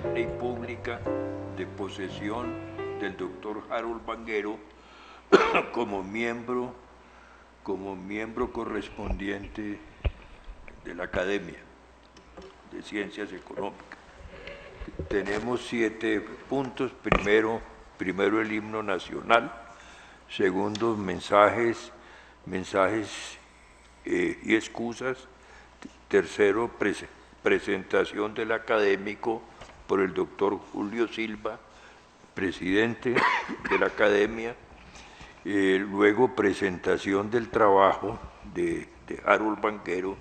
solemne y pública de posesión del doctor Harold Vanguero como miembro correspondiente de la Academia de Ciencias Económicas. Tenemos 7 puntos. Primero el himno nacional. Segundo, mensajes y excusas. Tercero, presentación del académico por el doctor Julio Silva, presidente de la Academia. Luego, presentación del trabajo de Harold Vanguero,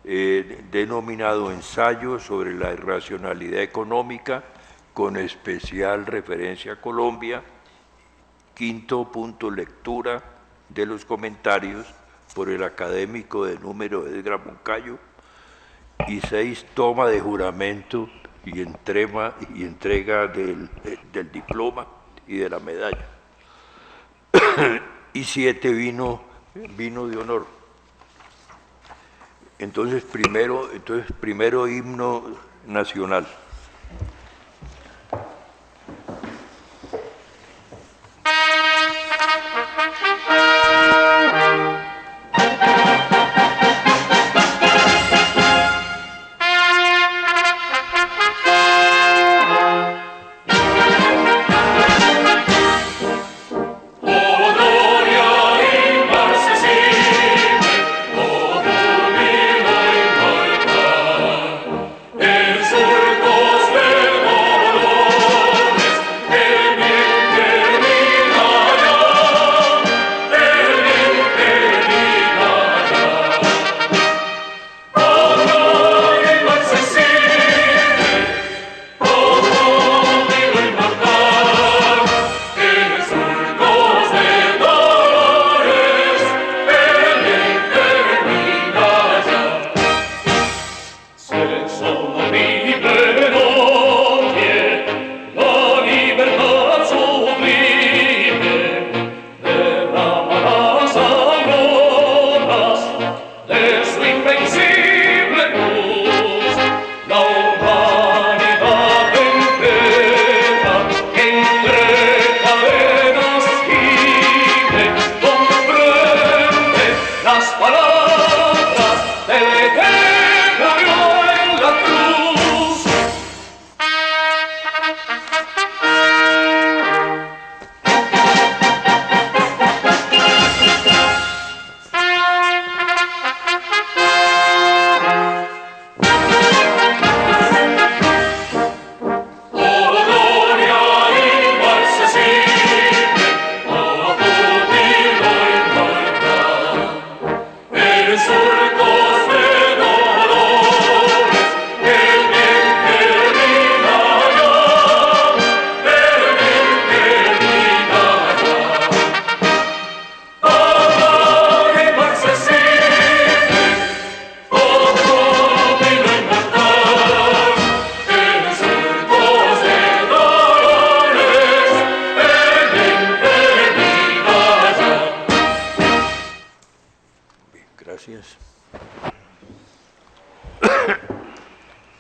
denominado Ensayo sobre la irracionalidad económica, con especial referencia a Colombia. Quinto punto, lectura de los comentarios por el académico de número Edgar Moncayo. Y 6, toma de juramento y entrega del diploma y de la medalla. Y 7, vino de honor. Entonces primero himno nacional.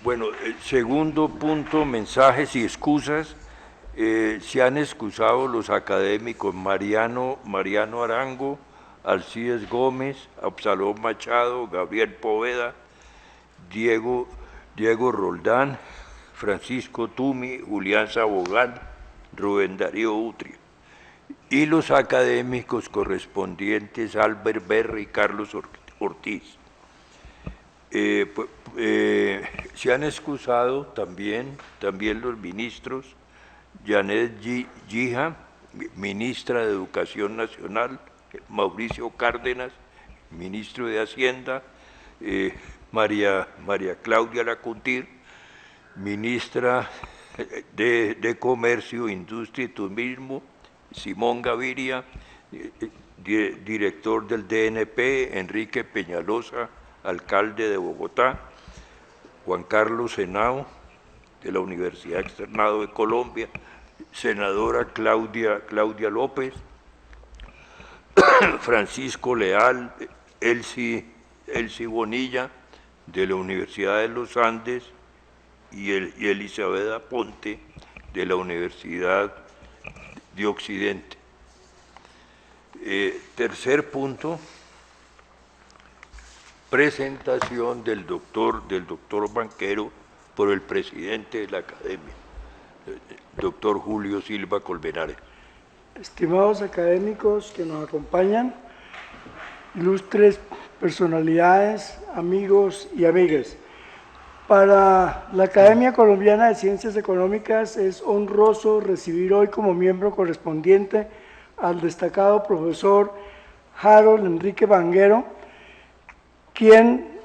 Bueno, el segundo punto, mensajes y excusas. Se han excusado los académicos Mariano Arango, Alcides Gómez, Absalón Machado, Gabriel Poveda, Diego Roldán, Francisco Tumi, Julián Sabogán, Rubén Darío Utria. Y los académicos correspondientes Albert Berry y Carlos Ortiz. Se han excusado también los ministros Janet Gija, ministra de Educación Nacional, Mauricio Cárdenas, ministro de Hacienda, María Claudia Lacuntir, ministra de Comercio, Industria y Turismo, Simón Gaviria, director del DNP, Enrique Peñalosa, alcalde de Bogotá, Juan Carlos Henao, de la Universidad Externado de Colombia, senadora Claudia López, Francisco Leal, Elsie Bonilla, de la Universidad de los Andes, y Elizabeth Aponte de la Universidad de Occidente. Tercer punto, presentación del doctor Banquero por el presidente de la Academia, doctor Julio Silva Colmenares. Estimados académicos que nos acompañan, ilustres personalidades, amigos y amigas. Para la Academia Colombiana de Ciencias Económicas es honroso recibir hoy como miembro correspondiente al destacado profesor Harold Enrique Banguero, quien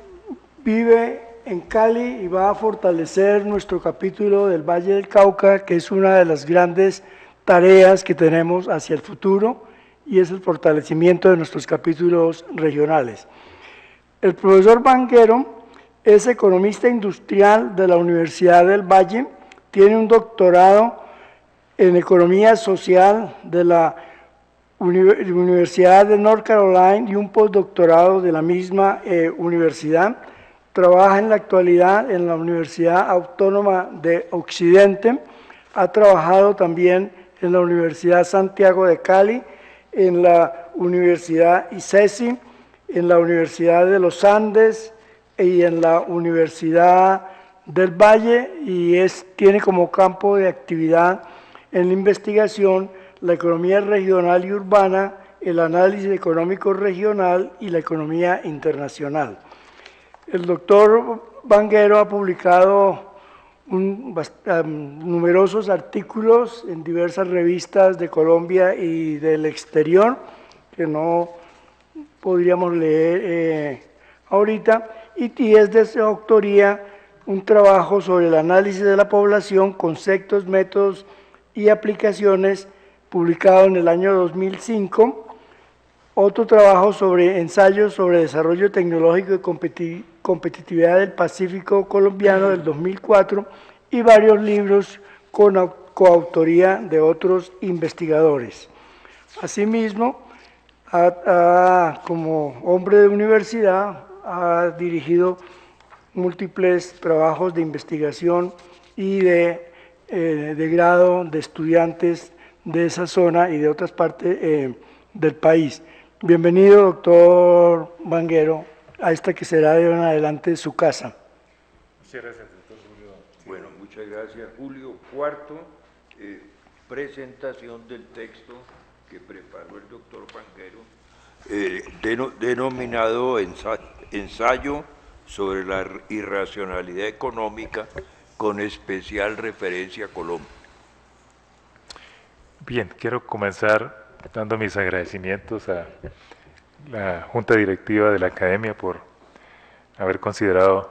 vive en Cali y va a fortalecer nuestro capítulo del Valle del Cauca, que es una de las grandes tareas que tenemos hacia el futuro, y es el fortalecimiento de nuestros capítulos regionales. El profesor Banguero es economista industrial de la Universidad del Valle, tiene un doctorado en economía social de la Universidad de North Carolina y un postdoctorado de la misma universidad. Trabaja en la actualidad en la Universidad Autónoma de Occidente, ha trabajado también en la Universidad Santiago de Cali, en la Universidad ICESI, en la Universidad de los Andes y en la Universidad del Valle, y tiene como campo de actividad en la investigación la economía regional y urbana, el análisis económico regional y la economía internacional. El doctor Banguero ha publicado numerosos artículos en diversas revistas de Colombia y del exterior, que no podríamos leer ahorita, y es de su autoría un trabajo sobre el análisis de la población, conceptos, métodos y aplicaciones, publicado en el año 2005, otro trabajo sobre ensayos sobre desarrollo tecnológico y competitividad del Pacífico colombiano del 2004 y varios libros con coautoría de otros investigadores. Asimismo, como hombre de universidad, ha dirigido múltiples trabajos de investigación y de grado de estudiantes de esa zona y de otras partes del país. Bienvenido, doctor Banguero, a esta que será de ahora en adelante su casa. Muchas gracias, doctor Julio. Bueno, muchas gracias, Julio. Cuarto, presentación del texto que preparó el doctor Banguero, denominado Ensayo sobre la irracionalidad económica, con especial referencia a Colombia. Bien, quiero comenzar dando mis agradecimientos a la Junta Directiva de la Academia por haber considerado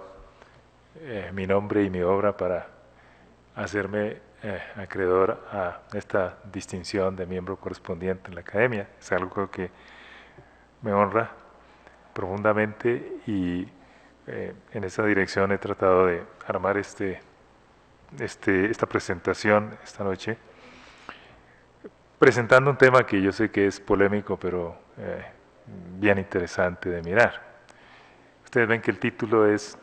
mi nombre y mi obra para hacerme acreedor a esta distinción de miembro correspondiente en la Academia. Es algo que me honra profundamente y en esa dirección he tratado de armar esta presentación esta noche, presentando un tema que yo sé que es polémico, pero bien interesante de mirar. Ustedes ven que el título es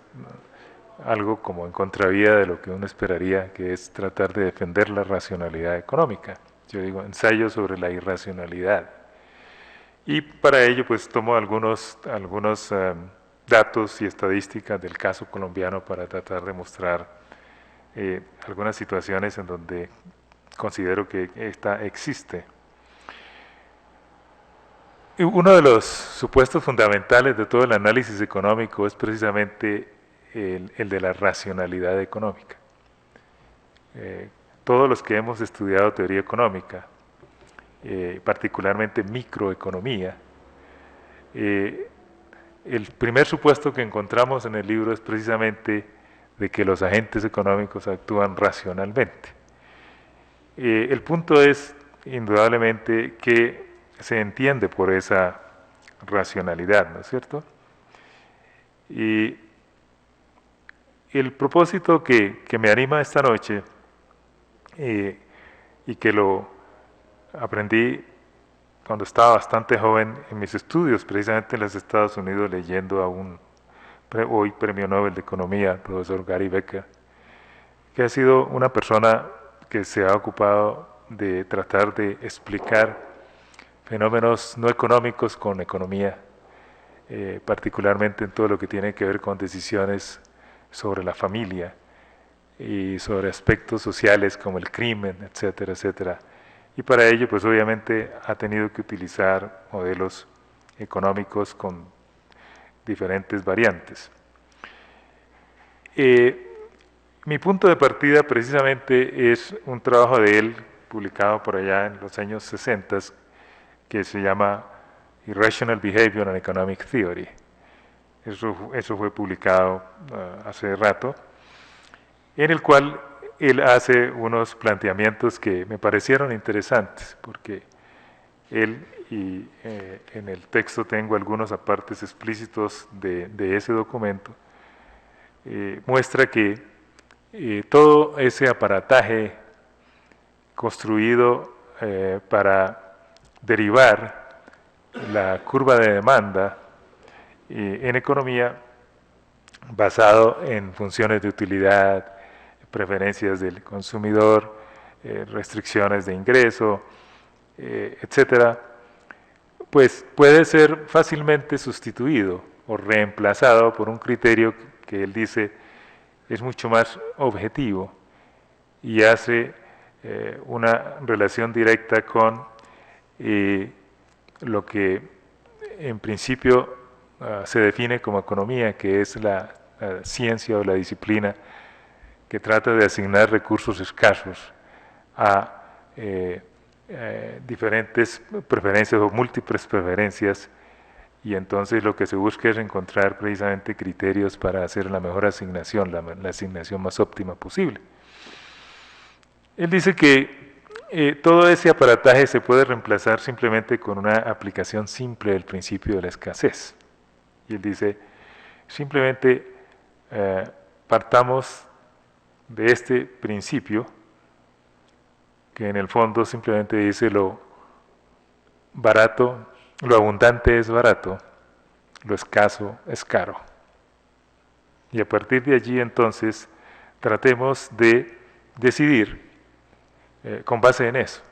algo como en contravía de lo que uno esperaría, que es tratar de defender la racionalidad económica. Yo digo, ensayo sobre la irracionalidad. Y para ello pues tomo algunos datos y estadísticas del caso colombiano para tratar de mostrar algunas situaciones en donde considero que esta existe. Y uno de los supuestos fundamentales de todo el análisis económico es precisamente el de la racionalidad económica. Todos los que hemos estudiado teoría económica, particularmente microeconomía, el primer supuesto que encontramos en el libro es precisamente de que los agentes económicos actúan racionalmente. El punto es, indudablemente, que se entiende por esa racionalidad, ¿no es cierto? Y el propósito que me anima esta noche, y que lo aprendí cuando estaba bastante joven en mis estudios, precisamente en los Estados Unidos, leyendo a un hoy Premio Nobel de Economía, el profesor Gary Becker, que ha sido una persona que se ha ocupado de tratar de explicar fenómenos no económicos con economía, particularmente en todo lo que tiene que ver con decisiones sobre la familia y sobre aspectos sociales como el crimen, etcétera, etcétera. Y para ello, pues obviamente ha tenido que utilizar modelos económicos con diferentes variantes. Mi punto de partida precisamente es un trabajo de él publicado por allá en los años 60 que se llama Irrational Behavior and Economic Theory. Eso fue publicado hace rato, en el cual él hace unos planteamientos que me parecieron interesantes, porque él, y en el texto tengo algunos apartes explícitos de ese documento, muestra que todo ese aparataje construido para derivar la curva de demanda en economía, basado en funciones de utilidad, preferencias del consumidor, restricciones de ingreso, etcétera, pues puede ser fácilmente sustituido o reemplazado por un criterio que él dice es mucho más objetivo y hace una relación directa con lo que en principio se define como economía, que es la ciencia o la disciplina que trata de asignar recursos escasos a diferentes preferencias o múltiples preferencias, y entonces lo que se busca es encontrar precisamente criterios para hacer la mejor asignación, la asignación más óptima posible. Él dice que todo ese aparataje se puede reemplazar simplemente con una aplicación simple del principio de la escasez. Y él dice, simplemente partamos de este principio, que en el fondo simplemente dice lo barato, lo abundante es barato, lo escaso es caro. Y a partir de allí entonces tratemos de decidir con base en eso.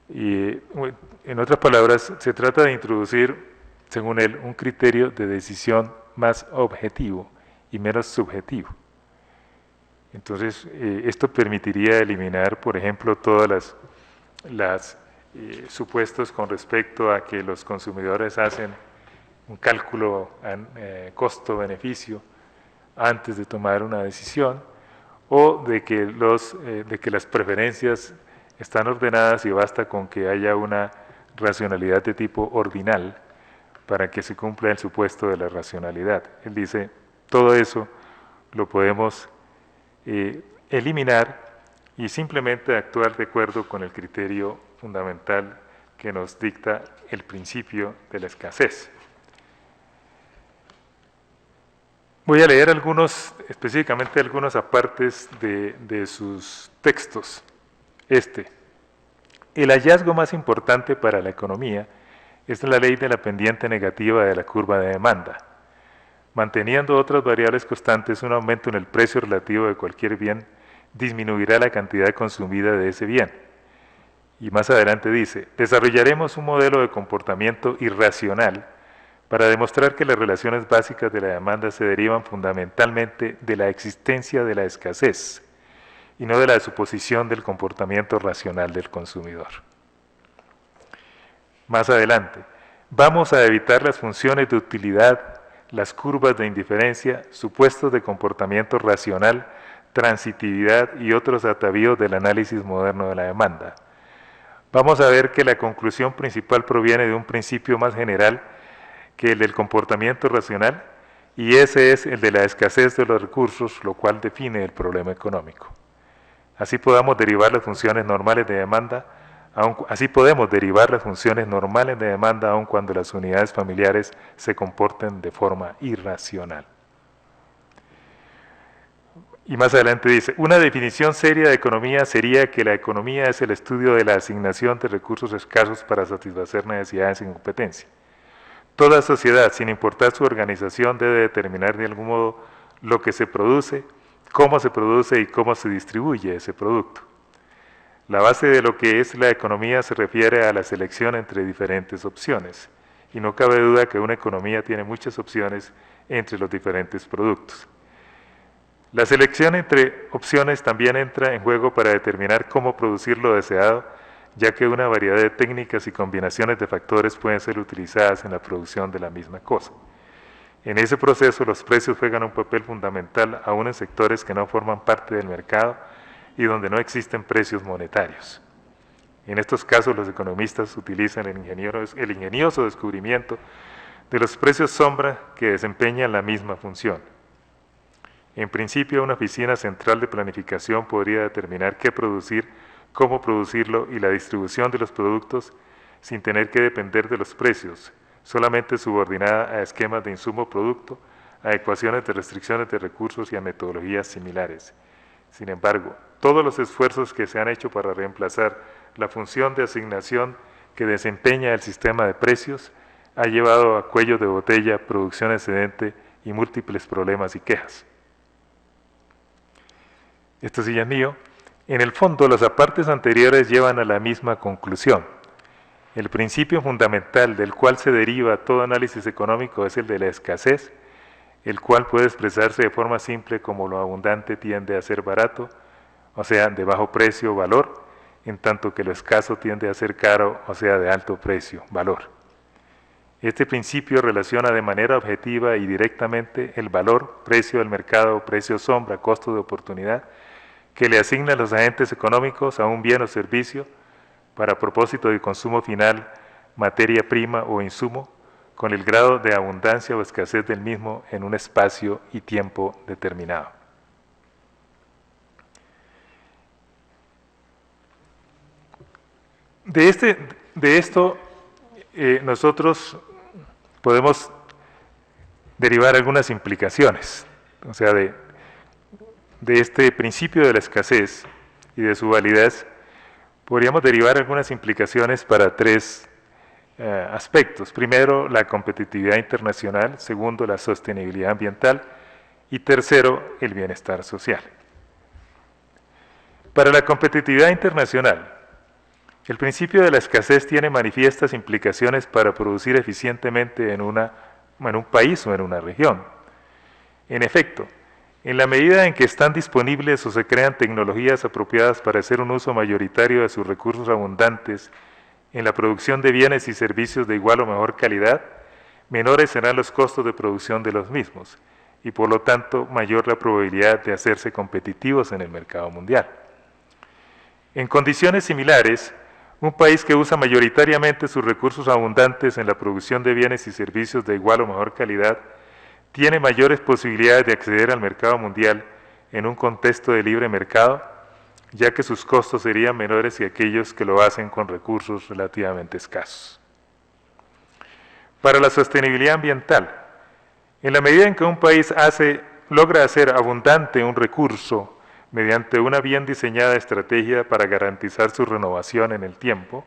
Y en otras palabras, se trata de introducir, según él, un criterio de decisión más objetivo y menos subjetivo. Entonces, esto permitiría eliminar, por ejemplo, todas las supuestos con respecto a que los consumidores hacen un cálculo costo-beneficio antes de tomar una decisión, o de que las preferencias están ordenadas y basta con que haya una racionalidad de tipo ordinal para que se cumpla el supuesto de la racionalidad. Él dice, todo eso lo podemos eliminar y simplemente actuar de acuerdo con el criterio fundamental que nos dicta el principio de la escasez. Voy a leer específicamente algunos apartes de sus textos. El hallazgo más importante para la economía es la ley de la pendiente negativa de la curva de demanda. Manteniendo otras variables constantes, un aumento en el precio relativo de cualquier bien disminuirá la cantidad consumida de ese bien. Y más adelante dice, desarrollaremos un modelo de comportamiento irracional para demostrar que las relaciones básicas de la demanda se derivan fundamentalmente de la existencia de la escasez y no de la suposición del comportamiento racional del consumidor. Más adelante, vamos a evitar las funciones de utilidad, las curvas de indiferencia, supuestos de comportamiento racional, transitividad y otros atavíos del análisis moderno de la demanda. Vamos a ver que la conclusión principal proviene de un principio más general que el del comportamiento racional, y ese es el de la escasez de los recursos, lo cual define el problema económico. Así podemos derivar las funciones normales de demanda, aun cuando las unidades familiares se comporten de forma irracional. Y más adelante dice, una definición seria de economía sería que la economía es el estudio de la asignación de recursos escasos para satisfacer necesidades en competencia. Toda sociedad, sin importar su organización, debe determinar de algún modo lo que se produce, cómo se produce y cómo se distribuye ese producto. La base de lo que es la economía se refiere a la selección entre diferentes opciones, y no cabe duda que una economía tiene muchas opciones entre los diferentes productos. La selección entre opciones también entra en juego para determinar cómo producir lo deseado, ya que una variedad de técnicas y combinaciones de factores pueden ser utilizadas en la producción de la misma cosa. En ese proceso, los precios juegan un papel fundamental aún en sectores que no forman parte del mercado y donde no existen precios monetarios. En estos casos, los economistas utilizan el ingenioso descubrimiento de los precios sombra que desempeñan la misma función. En principio, una oficina central de planificación podría determinar qué producir, cómo producirlo y la distribución de los productos sin tener que depender de los precios, solamente subordinada a esquemas de insumo-producto, a ecuaciones de restricciones de recursos y a metodologías similares. Sin embargo, todos los esfuerzos que se han hecho para reemplazar la función de asignación que desempeña el sistema de precios ha llevado a cuellos de botella, producción excedente y múltiples problemas y quejas. Esto sí ya es mío. En el fondo, las apartes anteriores llevan a la misma conclusión. El principio fundamental del cual se deriva todo análisis económico es el de la escasez, el cual puede expresarse de forma simple como lo abundante tiende a ser barato, o sea, de bajo precio, valor, en tanto que lo escaso tiende a ser caro, o sea, de alto precio, valor. Este principio relaciona de manera objetiva y directamente el valor, precio del mercado, precio sombra, costo de oportunidad, que le asignan los agentes económicos a un bien o servicio para propósito de consumo final, materia prima o insumo, con el grado de abundancia o escasez del mismo en un espacio y tiempo determinado. De esto nosotros podemos derivar algunas implicaciones, o sea, de este principio de la escasez y de su validez, podríamos derivar algunas implicaciones para tres aspectos. Primero, la competitividad internacional. Segundo, la sostenibilidad ambiental. Y tercero, el bienestar social. Para la competitividad internacional, el principio de la escasez tiene manifiestas implicaciones para producir eficientemente en un país o en una región. En efecto, en la medida en que están disponibles o se crean tecnologías apropiadas para hacer un uso mayoritario de sus recursos abundantes en la producción de bienes y servicios de igual o mejor calidad, menores serán los costos de producción de los mismos y por lo tanto mayor la probabilidad de hacerse competitivos en el mercado mundial. En condiciones similares, un país que usa mayoritariamente sus recursos abundantes en la producción de bienes y servicios de igual o mejor calidad tiene mayores posibilidades de acceder al mercado mundial en un contexto de libre mercado, ya que sus costos serían menores que aquellos que lo hacen con recursos relativamente escasos. Para la sostenibilidad ambiental, en la medida en que un país logra hacer abundante un recurso mediante una bien diseñada estrategia para garantizar su renovación en el tiempo,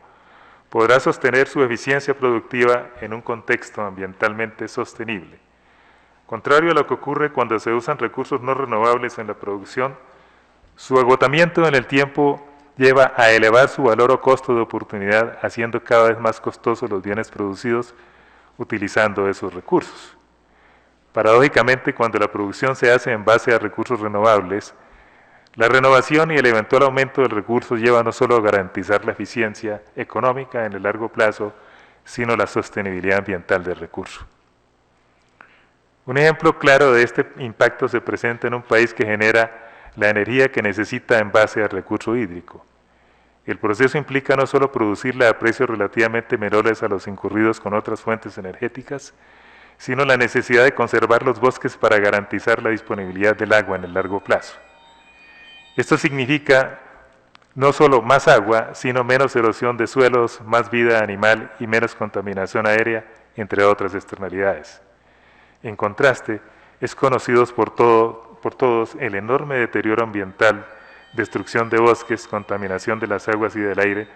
podrá sostener su eficiencia productiva en un contexto ambientalmente sostenible. Contrario a lo que ocurre cuando se usan recursos no renovables en la producción, su agotamiento en el tiempo lleva a elevar su valor o costo de oportunidad, haciendo cada vez más costosos los bienes producidos utilizando esos recursos. Paradójicamente, cuando la producción se hace en base a recursos renovables, la renovación y el eventual aumento del recurso llevan no solo a garantizar la eficiencia económica en el largo plazo, sino la sostenibilidad ambiental del recurso. Un ejemplo claro de este impacto se presenta en un país que genera la energía que necesita en base al recurso hídrico. El proceso implica no solo producirla a precios relativamente menores a los incurridos con otras fuentes energéticas, sino la necesidad de conservar los bosques para garantizar la disponibilidad del agua en el largo plazo. Esto significa no solo más agua, sino menos erosión de suelos, más vida animal y menos contaminación aérea, entre otras externalidades. En contraste, es conocido por todos el enorme deterioro ambiental, destrucción de bosques, contaminación de las aguas y del aire,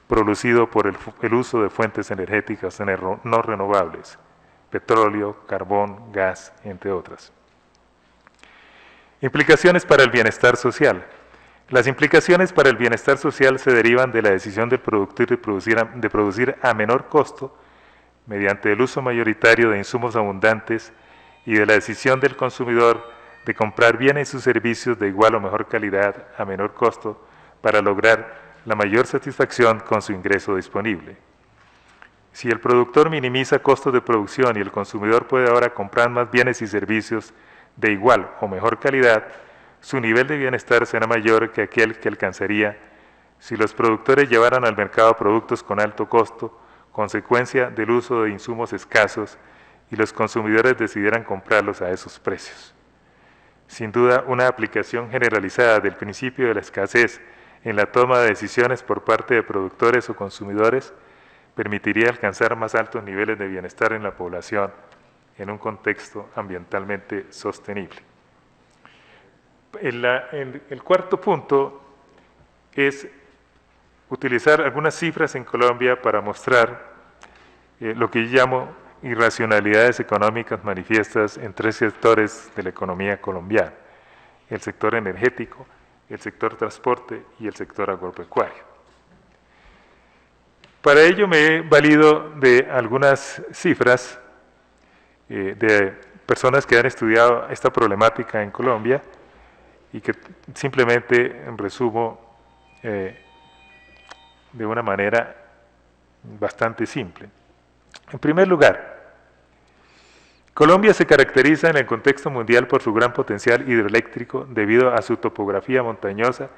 producido por el uso de fuentes energéticas no renovables, petróleo, carbón, gas, entre otras. Implicaciones para el bienestar social. Las implicaciones para el bienestar social se derivan de la decisión del productor de producir a menor costo mediante el uso mayoritario de insumos abundantes y de la decisión del consumidor de comprar bienes y servicios de igual o mejor calidad a menor costo para lograr la mayor satisfacción con su ingreso disponible. Si el productor minimiza costos de producción y el consumidor puede ahora comprar más bienes y servicios de igual o mejor calidad, su nivel de bienestar será mayor que aquel que alcanzaría si los productores llevaran al mercado productos con alto costo, consecuencia del uso de insumos escasos, y los consumidores decidieran comprarlos a esos precios. Sin duda, una aplicación generalizada del principio de la escasez en la toma de decisiones por parte de productores o consumidores permitiría alcanzar más altos niveles de bienestar en la población en un contexto ambientalmente sostenible. El cuarto punto es utilizar algunas cifras en Colombia para mostrar lo que yo llamo irracionalidades económicas manifiestas en tres sectores de la economía colombiana: el sector energético, el sector transporte y el sector agropecuario. Para ello me he valido de algunas cifras de personas que han estudiado esta problemática en Colombia y que simplemente resumo de una manera bastante simple. En primer lugar, Colombia se caracteriza en el contexto mundial por su gran potencial hidroeléctrico debido a su topografía montañosa,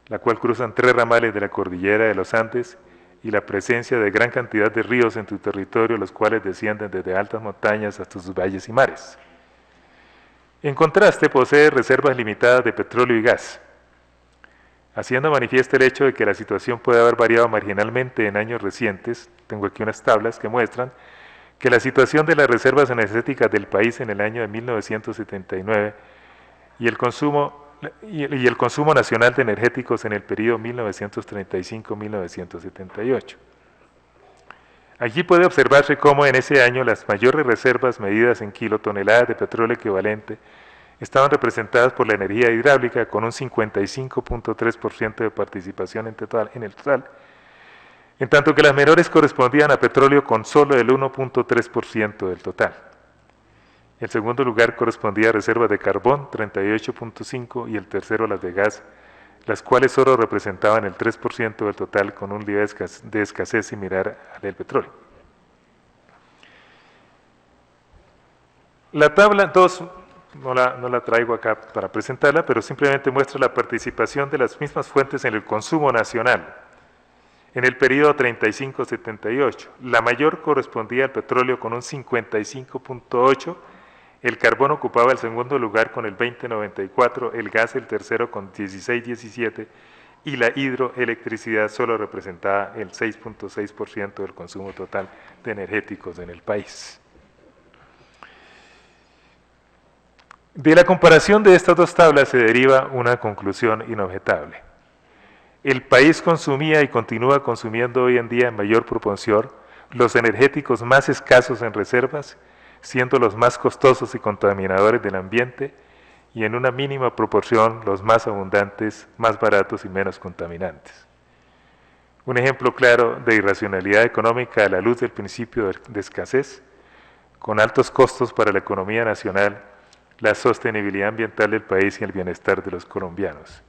la cual cruzan 3 ramales de la cordillera de los Andes, y la presencia de gran cantidad de ríos en su territorio, los cuales descienden desde altas montañas hasta sus valles y mares. En contraste, posee reservas limitadas de petróleo y gas, haciendo manifiesto el hecho de que la situación puede haber variado marginalmente en años recientes. Tengo aquí unas tablas que muestran que la situación de las reservas energéticas del país en el año de 1979 y el consumo nacional de energéticos en el periodo 1935-1978. Allí puede observarse cómo en ese año las mayores reservas medidas en kilotoneladas de petróleo equivalente estaban representadas por la energía hidráulica con un 55.3% de participación en el total, en tanto que las menores correspondían a petróleo con solo el 1.3% del total. El segundo lugar correspondía a reservas de carbón, 38.5%, y el tercero las de gas, las cuales solo representaban el 3% del total, con un nivel de escasez similar al del petróleo. La tabla 2 no la traigo acá para presentarla, pero simplemente muestra la participación de las mismas fuentes en el consumo nacional en el periodo 35-78. La mayor correspondía al petróleo con un 55.8%, el carbón ocupaba el segundo lugar con el 20.94%, el gas el tercero con 16.17% y la hidroelectricidad solo representaba el 6.6% del consumo total de energéticos en el país. De la comparación de estas dos tablas se deriva una conclusión inobjetable. El país consumía y continúa consumiendo hoy en día en mayor proporción los energéticos más escasos en reservas, siendo los más costosos y contaminadores del ambiente, y en una mínima proporción los más abundantes, más baratos y menos contaminantes. Un ejemplo claro de irracionalidad económica a la luz del principio de escasez, con altos costos para la economía nacional, la sostenibilidad ambiental del país y el bienestar de los colombianos.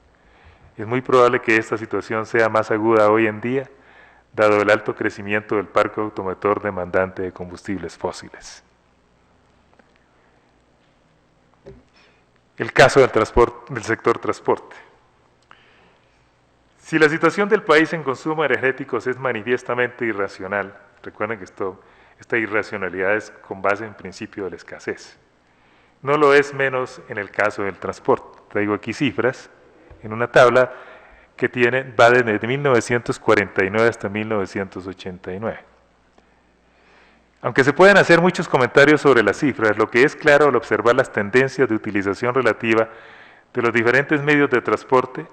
Es muy probable que esta situación sea más aguda hoy en día, dado el alto crecimiento del parque automotor demandante de combustibles fósiles. El caso del sector transporte. Si la situación del país en consumo de energéticos es manifiestamente irracional, recuerden que esta irracionalidad es con base en principio de la escasez. No lo es menos en el caso del transporte. Traigo aquí cifras en una tabla que va desde 1949 hasta 1989. Aunque se pueden hacer muchos comentarios sobre las cifras, lo que es claro al observar las tendencias de utilización relativa de los diferentes medios de transporte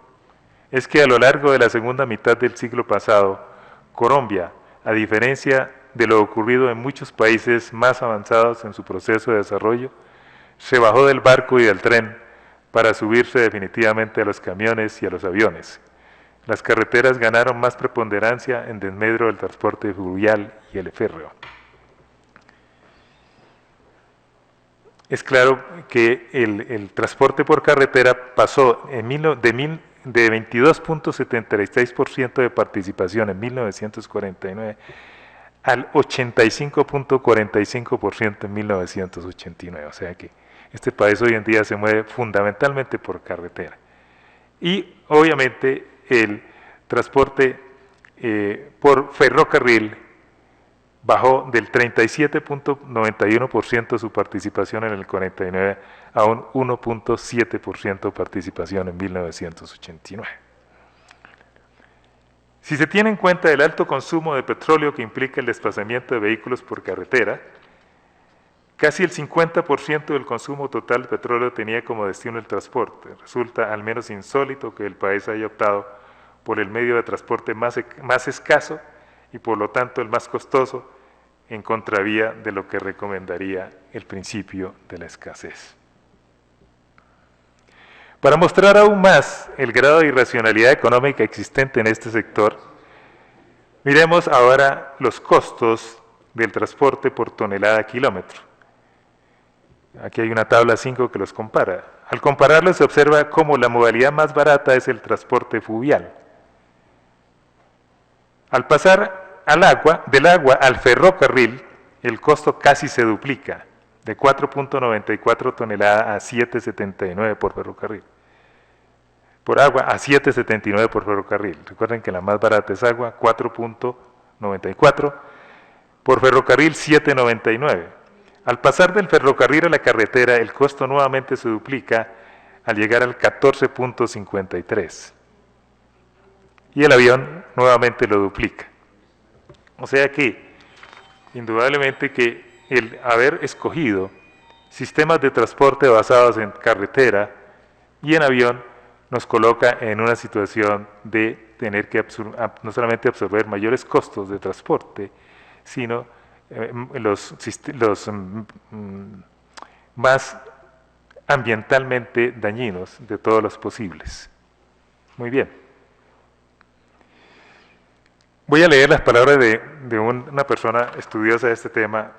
es que a lo largo de la segunda mitad del siglo pasado, Colombia, a diferencia de lo ocurrido en muchos países más avanzados en su proceso de desarrollo, se bajó del barco y del tren para subirse definitivamente a los camiones y a los aviones. Las carreteras ganaron más preponderancia en desmedro del transporte fluvial y el férreo. Es claro que el transporte por carretera pasó de 22.76% de participación en 1949 al 85.45% en 1989. O sea que este país hoy en día se mueve fundamentalmente por carretera. Y obviamente el transporte por ferrocarril bajó del 37.91% su participación en el 49 a un 1.7% participación en 1989. Si se tiene en cuenta el alto consumo de petróleo que implica el desplazamiento de vehículos por carretera, casi el 50% del consumo total de petróleo tenía como destino el transporte. Resulta al menos insólito que el país haya optado por el medio de transporte más escaso y por lo tanto el más costoso, en contravía de lo que recomendaría el principio de la escasez. Para mostrar aún más el grado de irracionalidad económica existente en este sector, miremos ahora los costos del transporte por tonelada kilómetro. Aquí hay una tabla 5 que los compara. Al compararlos se observa cómo la modalidad más barata es el transporte fluvial. Al pasar del agua al ferrocarril, el costo casi se duplica, de 4.94 toneladas a 7.79 por ferrocarril. Por agua a 7.79 por ferrocarril. Recuerden que la más barata es agua, 4.94, por ferrocarril 7.99. Al pasar del ferrocarril a la carretera, el costo nuevamente se duplica al llegar al 14.53. Y el avión nuevamente lo duplica. O sea que, indudablemente que el haber escogido sistemas de transporte basados en carretera y en avión nos coloca en una situación de tener que no solamente absorber mayores costos de transporte, sino los más ambientalmente dañinos de todos los posibles. Muy bien. Voy a leer las palabras de una persona estudiosa de este tema,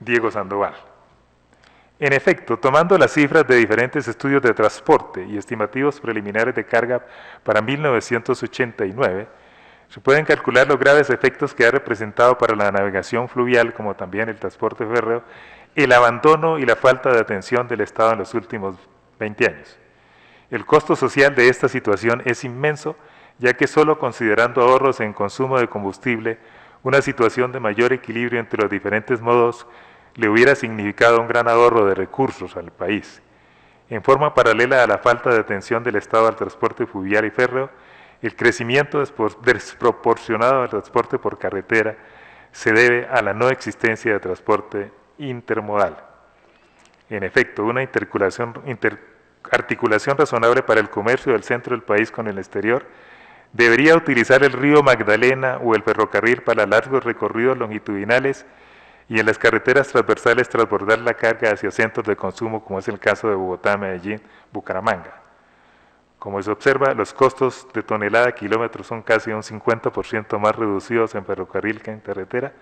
Diego Sandoval. En efecto, tomando las cifras de diferentes estudios de transporte y estimativos preliminares de carga para 1989, se pueden calcular los graves efectos que ha representado para la navegación fluvial, como también el transporte férreo, el abandono y la falta de atención del Estado en los últimos 20 años. El costo social de esta situación es inmenso, ya que solo considerando ahorros en consumo de combustible, una situación de mayor equilibrio entre los diferentes modos le hubiera significado un gran ahorro de recursos al país. En forma paralela a la falta de atención del Estado al transporte fluvial y férreo, el crecimiento desproporcionado del transporte por carretera se debe a la no existencia de transporte intermodal. En efecto, una articulación razonable para el comercio del centro del país con el exterior debería utilizar el río Magdalena o el ferrocarril para largos recorridos longitudinales y en las carreteras transversales transbordar la carga hacia centros de consumo, como es el caso de Bogotá, Medellín, Bucaramanga. Como se observa, los costos de tonelada kilómetro son casi un 50% más reducidos en ferrocarril que en carretera,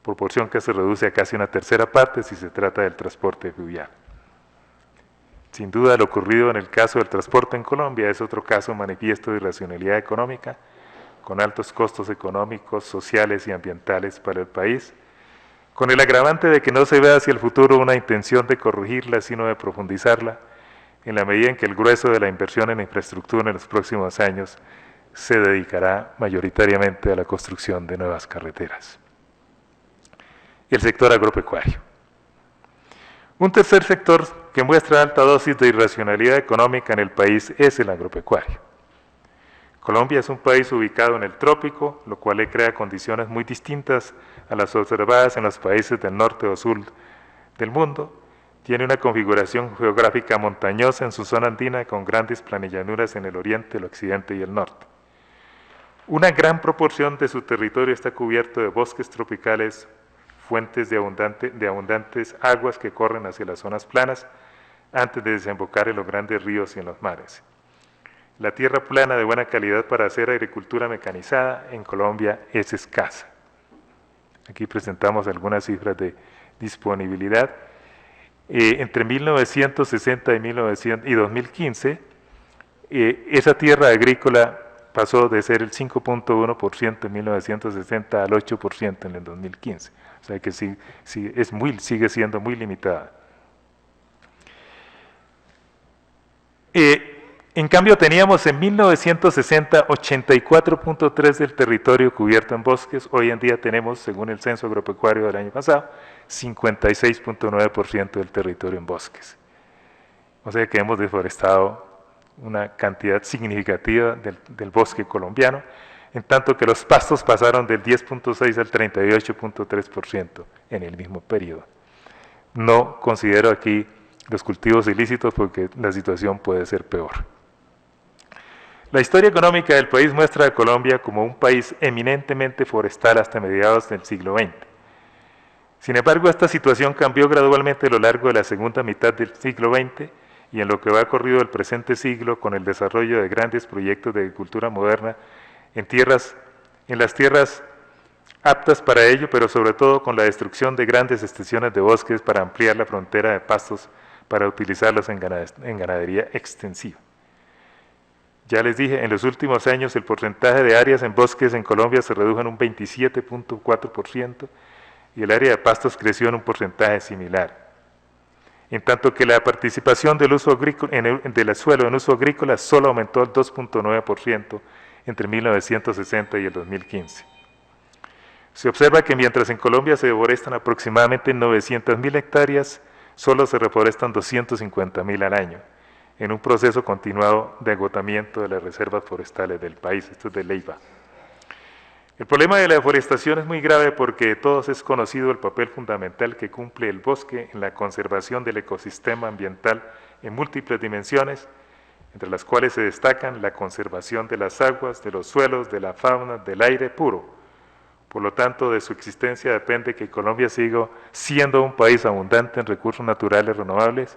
proporción que se reduce a casi una tercera parte si se trata del transporte fluvial. Sin duda, lo ocurrido en el caso del transporte en Colombia es otro caso manifiesto de irracionalidad económica, con altos costos económicos, sociales y ambientales para el país, con el agravante de que no se ve hacia el futuro una intención de corregirla, sino de profundizarla, en la medida en que el grueso de la inversión en infraestructura en los próximos años se dedicará mayoritariamente a la construcción de nuevas carreteras. El sector agropecuario. Un tercer sector que muestra alta dosis de irracionalidad económica en el país es el agropecuario. Colombia es un país ubicado en el trópico, lo cual le crea condiciones muy distintas a las observadas en los países del norte o sur del mundo. Tiene una configuración geográfica montañosa en su zona andina con grandes planillanuras en el oriente, el occidente y el norte. Una gran proporción de su territorio está cubierto de bosques tropicales, fuentes de abundantes aguas que corren hacia las zonas planas, antes de desembocar en los grandes ríos y en los mares. La tierra plana de buena calidad para hacer agricultura mecanizada en Colombia es escasa. Aquí presentamos algunas cifras de disponibilidad. Entre 1960 y 2015, esa tierra agrícola pasó de ser el 5.1% en 1960 al 8% en el 2015. O sea que sigue siendo muy limitada. En cambio, teníamos en 1960 84.3% del territorio cubierto en bosques. Hoy en día tenemos, según el censo agropecuario del año pasado, 56.9% del territorio en bosques. O sea que hemos deforestado una cantidad significativa del bosque colombiano, en tanto que los pastos pasaron del 10.6 al 38.3% en el mismo periodo. No considero aquí los cultivos ilícitos porque la situación puede ser peor. La historia económica del país muestra a Colombia como un país eminentemente forestal hasta mediados del siglo XX. Sin embargo, esta situación cambió gradualmente a lo largo de la segunda mitad del siglo XX y en lo que va corrido el presente siglo con el desarrollo de grandes proyectos de agricultura moderna en las tierras aptas para ello, pero sobre todo con la destrucción de grandes extensiones de bosques para ampliar la frontera de pastos para utilizarlos en ganadería extensiva. Ya les dije, en los últimos años el porcentaje de áreas en bosques en Colombia se redujo en un 27.4% y el área de pastos creció en un porcentaje similar. En tanto que la participación del uso agrícola, del suelo en uso agrícola solo aumentó al 2.9% entre 1960 y el 2015. Se observa que mientras en Colombia se deforestan aproximadamente 900.000 hectáreas, solo se reforestan 250.000 al año, en un proceso continuado de agotamiento de las reservas forestales del país. Esto es de Leiva. El problema de la deforestación es muy grave porque de todos es conocido el papel fundamental que cumple el bosque en la conservación del ecosistema ambiental en múltiples dimensiones, entre las cuales se destacan la conservación de las aguas, de los suelos, de la fauna, del aire puro. Por lo tanto, de su existencia depende que Colombia siga siendo un país abundante en recursos naturales renovables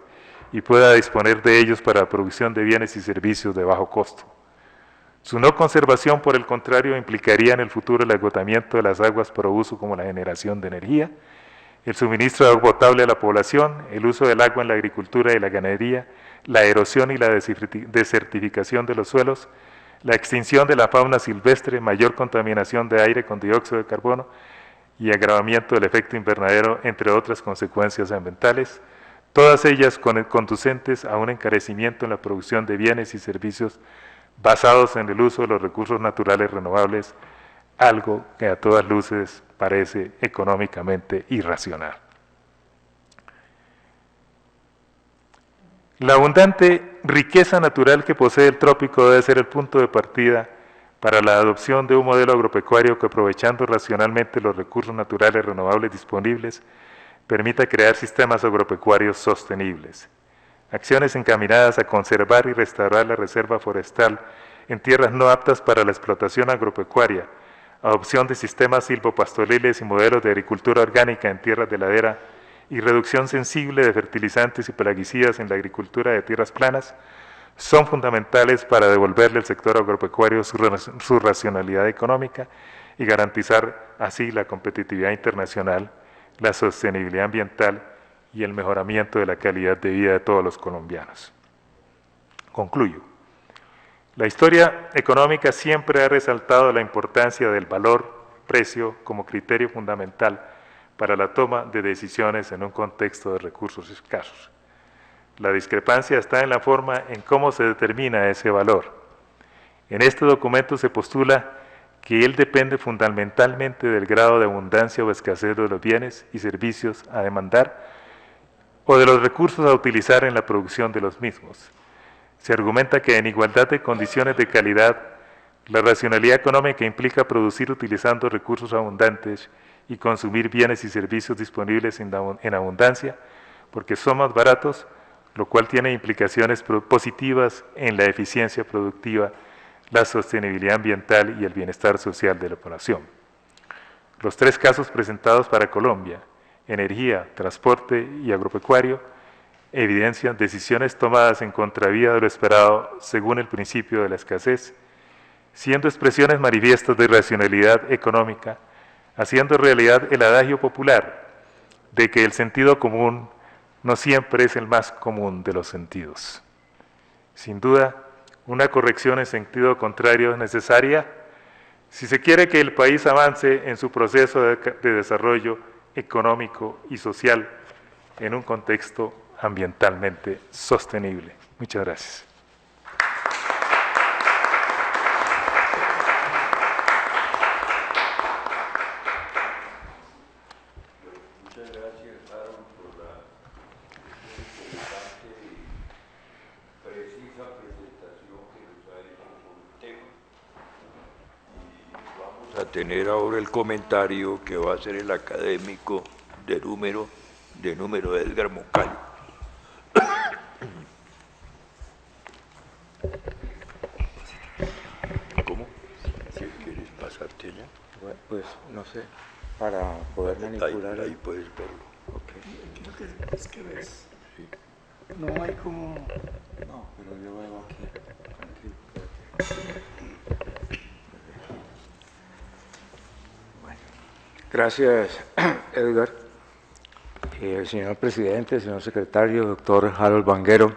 y pueda disponer de ellos para la producción de bienes y servicios de bajo costo. Su no conservación, por el contrario, implicaría en el futuro el agotamiento de las aguas para uso como la generación de energía, el suministro de agua potable a la población, el uso del agua en la agricultura y la ganadería, la erosión y la desertificación de los suelos, la extinción de la fauna silvestre, mayor contaminación de aire con dióxido de carbono y agravamiento del efecto invernadero, entre otras consecuencias ambientales, todas ellas conducentes a un encarecimiento en la producción de bienes y servicios basados en el uso de los recursos naturales renovables, algo que a todas luces parece económicamente irracional. La abundante riqueza natural que posee el trópico debe ser el punto de partida para la adopción de un modelo agropecuario que, aprovechando racionalmente los recursos naturales renovables disponibles, permita crear sistemas agropecuarios sostenibles. Acciones encaminadas a conservar y restaurar la reserva forestal en tierras no aptas para la explotación agropecuaria, adopción de sistemas silvopastoriles y modelos de agricultura orgánica en tierras de ladera y reducción sensible de fertilizantes y plaguicidas en la agricultura de tierras planas son fundamentales para devolverle al sector agropecuario su racionalidad económica y garantizar así la competitividad internacional, la sostenibilidad ambiental y el mejoramiento de la calidad de vida de todos los colombianos. Concluyo. La historia económica siempre ha resaltado la importancia del valor, precio, como criterio fundamental para la toma de decisiones en un contexto de recursos escasos. La discrepancia está en la forma en cómo se determina ese valor. En este documento se postula que él depende fundamentalmente del grado de abundancia o escasez de los bienes y servicios a demandar o de los recursos a utilizar en la producción de los mismos. Se argumenta que en igualdad de condiciones de calidad, la racionalidad económica implica producir utilizando recursos abundantes y consumir bienes y servicios disponibles en abundancia, porque son más baratos, lo cual tiene implicaciones positivas en la eficiencia productiva, la sostenibilidad ambiental y el bienestar social de la población. Los tres casos presentados para Colombia, energía, transporte y agropecuario, evidencian decisiones tomadas en contravía de lo esperado según el principio de la escasez, siendo expresiones manifiestas de racionalidad económica, haciendo realidad el adagio popular de que el sentido común no siempre es el más común de los sentidos. Sin duda, una corrección en sentido contrario es necesaria si se quiere que el país avance en su proceso de desarrollo económico y social en un contexto ambientalmente sostenible. Muchas gracias. Muchas gracias, Harold, por la interesante y precisa presentación que nos ha hecho sobre el tema. Y vamos a tener ahora el comentario que va a hacer el académico de número Edgar Moncayo. ¿Cómo? ¿Quieres pasarte ya? Bueno, pues no sé, para poder manipular. Ahí puedes verlo. Okay. Lo que es que ves. No hay como... No, pero yo veo aquí. Bueno. Gracias, Edgar. Señor presidente, señor secretario, doctor Harold Vanguero,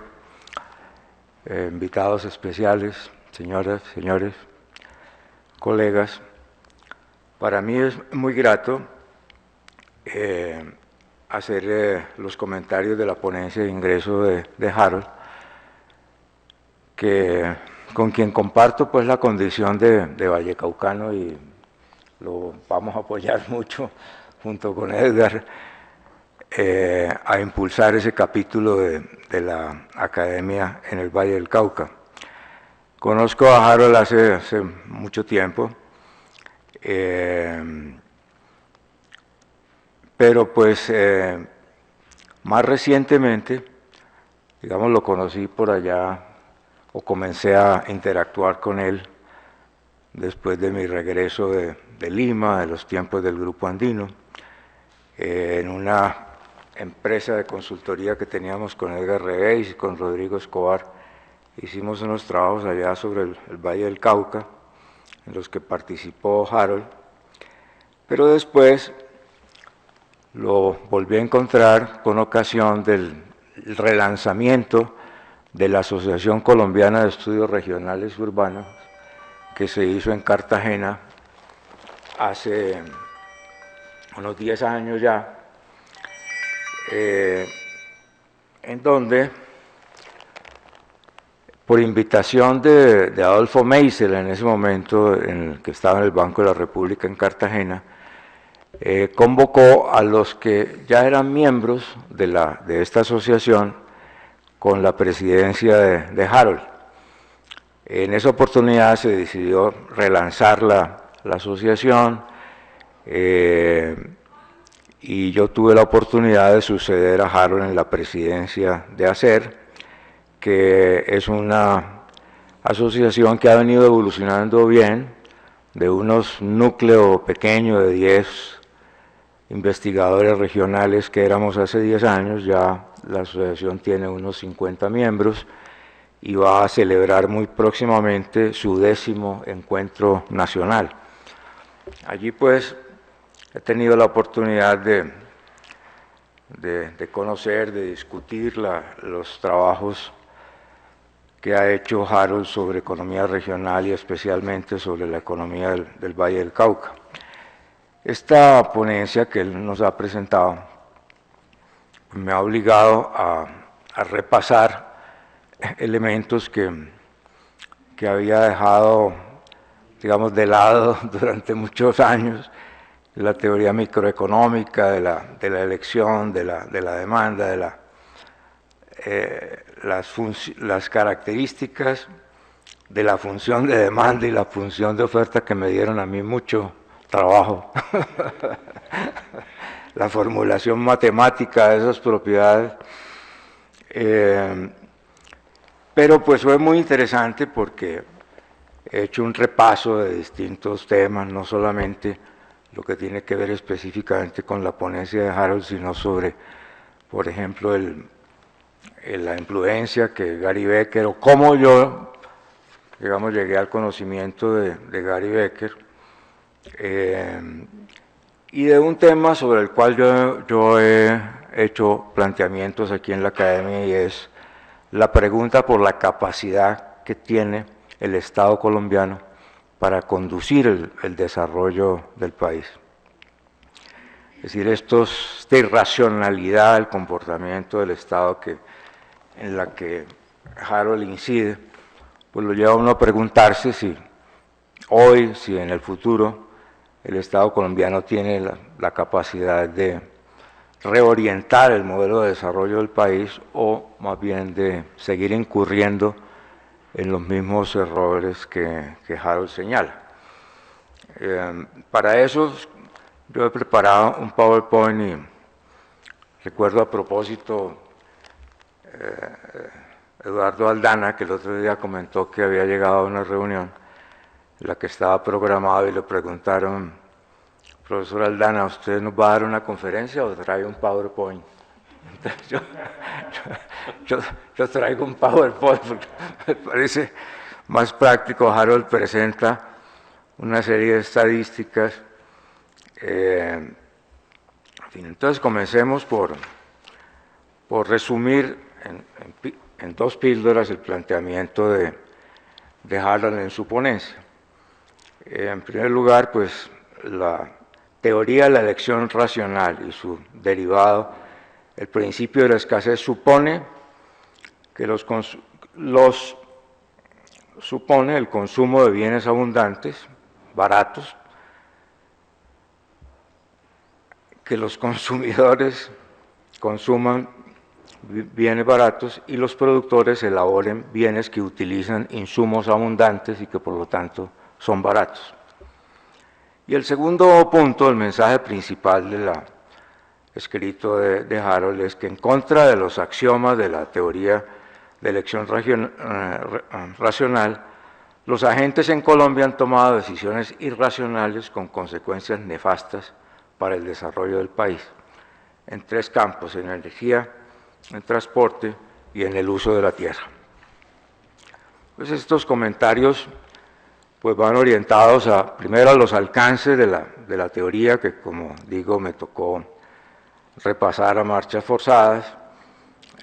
invitados especiales, señoras, señores, colegas. Para mí es muy grato hacer los comentarios de la ponencia de ingreso de Harold, con quien comparto pues la condición de vallecaucano y lo vamos a apoyar mucho junto con Edgar a impulsar ese capítulo de la academia en el Valle del Cauca. Conozco a Harold hace mucho tiempo, pero pues más recientemente, digamos, lo conocí por allá o comencé a interactuar con él después de mi regreso de Lima, de los tiempos del Grupo Andino, en una empresa de consultoría que teníamos con Edgar Reveis y con Rodrigo Escobar. Hicimos unos trabajos allá sobre el Valle del Cauca, en los que participó Harold, pero después lo volví a encontrar con ocasión del relanzamiento de la Asociación Colombiana de Estudios Regionales Urbanos, que se hizo en Cartagena hace unos 10 años ya, en donde, por invitación de Adolfo Meisel, en ese momento en el que estaba en el Banco de la República en Cartagena, convocó a los que ya eran miembros de esta asociación con la presidencia de Harold. En esa oportunidad se decidió relanzar la asociación y yo tuve la oportunidad de suceder a Harold en la presidencia de ACER, que es una asociación que ha venido evolucionando bien, de unos núcleos pequeños de 10 investigadores regionales que éramos hace 10 años, ya la asociación tiene unos 50 miembros y va a celebrar muy próximamente su 10º encuentro nacional. Allí pues he tenido la oportunidad de conocer, de discutir los trabajos que ha hecho Harold sobre economía regional y especialmente sobre la economía del Valle del Cauca. Esta ponencia que él nos ha presentado me ha obligado a repasar elementos que había dejado, digamos, de lado durante muchos años, la teoría microeconómica de la elección, de la demanda, las características de la función de demanda y la función de oferta, que me dieron a mí mucho trabajo. La formulación matemática de esas propiedades. Pero pues fue muy interesante porque he hecho un repaso de distintos temas, no solamente lo que tiene que ver específicamente con la ponencia de Harold, sino sobre, por ejemplo, la influencia que Gary Becker, o cómo yo, digamos, llegué al conocimiento de Gary Becker, y de un tema sobre el cual yo he hecho planteamientos aquí en la academia, y es la pregunta por la capacidad que tiene el Estado colombiano para conducir el desarrollo del país. Es decir, esta irracionalidad del comportamiento del Estado en la que Harold incide, pues lo lleva a uno a preguntarse si hoy, si en el futuro, el Estado colombiano tiene la capacidad de reorientar el modelo de desarrollo del país, o más bien de seguir incurriendo en los mismos errores que Harold señala. Para eso yo he preparado un PowerPoint, y recuerdo a propósito Eduardo Aldana, que el otro día comentó que había llegado a una reunión en la que estaba programado, y le preguntaron: profesor Aldana, ¿usted nos va a dar una conferencia o trae un PowerPoint? Entonces yo traigo un PowerPoint porque me parece más práctico. Harold presenta una serie de estadísticas. En fin, entonces comencemos por resumir en 2 píldoras el planteamiento de Harold en su ponencia. En primer lugar, pues la teoría de la elección racional y su derivado, el principio de la escasez, supone que supone el consumo de bienes abundantes, baratos, que los consumidores consuman bienes baratos y los productores elaboren bienes que utilizan insumos abundantes y que por lo tanto son baratos. Y el segundo punto, el mensaje principal del escrito de Harold, es que en contra de los axiomas de la teoría de elección racional, los agentes en Colombia han tomado decisiones irracionales con consecuencias nefastas para el desarrollo del país, en 3 campos: en energía, en transporte y en el uso de la tierra. Pues estos comentarios pues van orientados primero a los alcances de la teoría, que, como digo, me tocó repasar a marchas forzadas,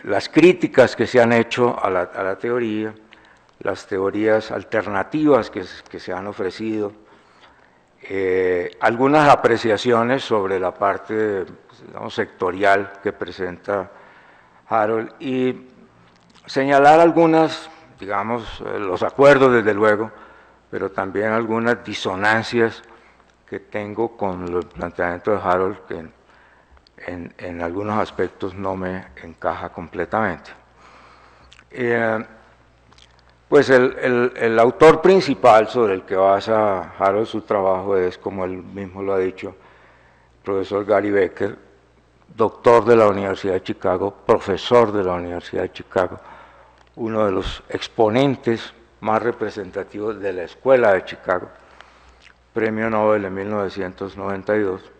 las críticas que se han hecho a la teoría, las teorías alternativas que se han ofrecido, algunas apreciaciones sobre la parte, digamos, sectorial que presenta Harold, y señalar algunas, digamos, los acuerdos desde luego, pero también algunas disonancias que tengo con el planteamiento de Harold, que en algunos aspectos no me encaja completamente. Pues el autor principal sobre el que basa Harold su trabajo es, como él mismo lo ha dicho, el profesor Gary Becker, doctor de la Universidad de Chicago, profesor de la Universidad de Chicago, uno de los exponentes más representativos de la Escuela de Chicago, premio Nobel en 1992,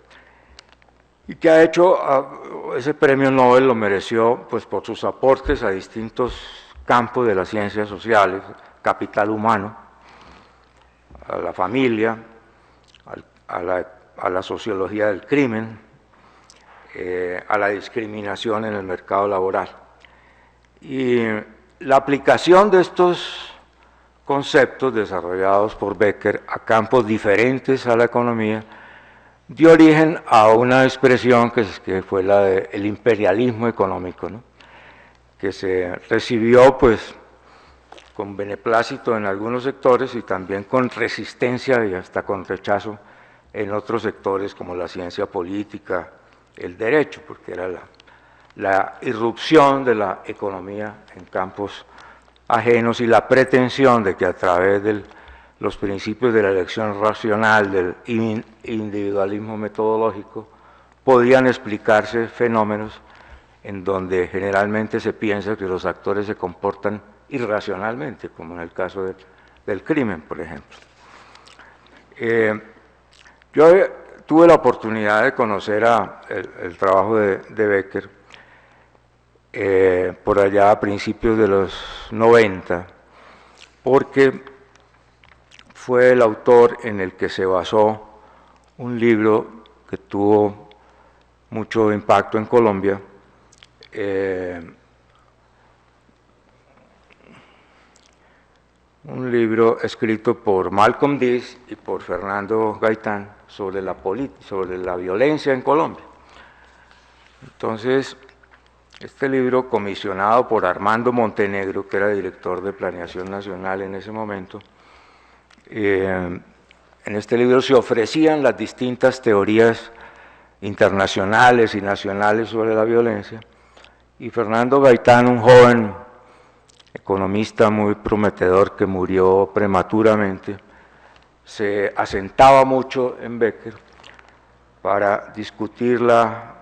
y que ha hecho, ese premio Nobel lo mereció pues por sus aportes a distintos campos de las ciencias sociales: capital humano, a la familia, a la sociología del crimen, a la discriminación en el mercado laboral. Y la aplicación de estos conceptos desarrollados por Becker a campos diferentes a la economía dio origen a una expresión que fue la del imperialismo económico, ¿no?, que se recibió pues con beneplácito en algunos sectores y también con resistencia y hasta con rechazo en otros sectores, como la ciencia política, el derecho, porque era la irrupción de la economía en campos ajenos y la pretensión de que a través de los principios de la elección racional, del individualismo metodológico, podían explicarse fenómenos en donde generalmente se piensa que los actores se comportan irracionalmente, como en el caso del crimen, por ejemplo. Yo tuve la oportunidad de conocer el trabajo de Becker por allá a principios de los 90, porque fue el autor en el que se basó un libro que tuvo mucho impacto en Colombia, un libro escrito por Malcolm Diez y por Fernando Gaitán sobre la violencia en Colombia. Entonces, este libro, comisionado por Armando Montenegro, que era director de Planeación Nacional en ese momento, en este libro se ofrecían las distintas teorías internacionales y nacionales sobre la violencia, y Fernando Gaitán, un joven economista muy prometedor que murió prematuramente, se asentaba mucho en Becker para discutir la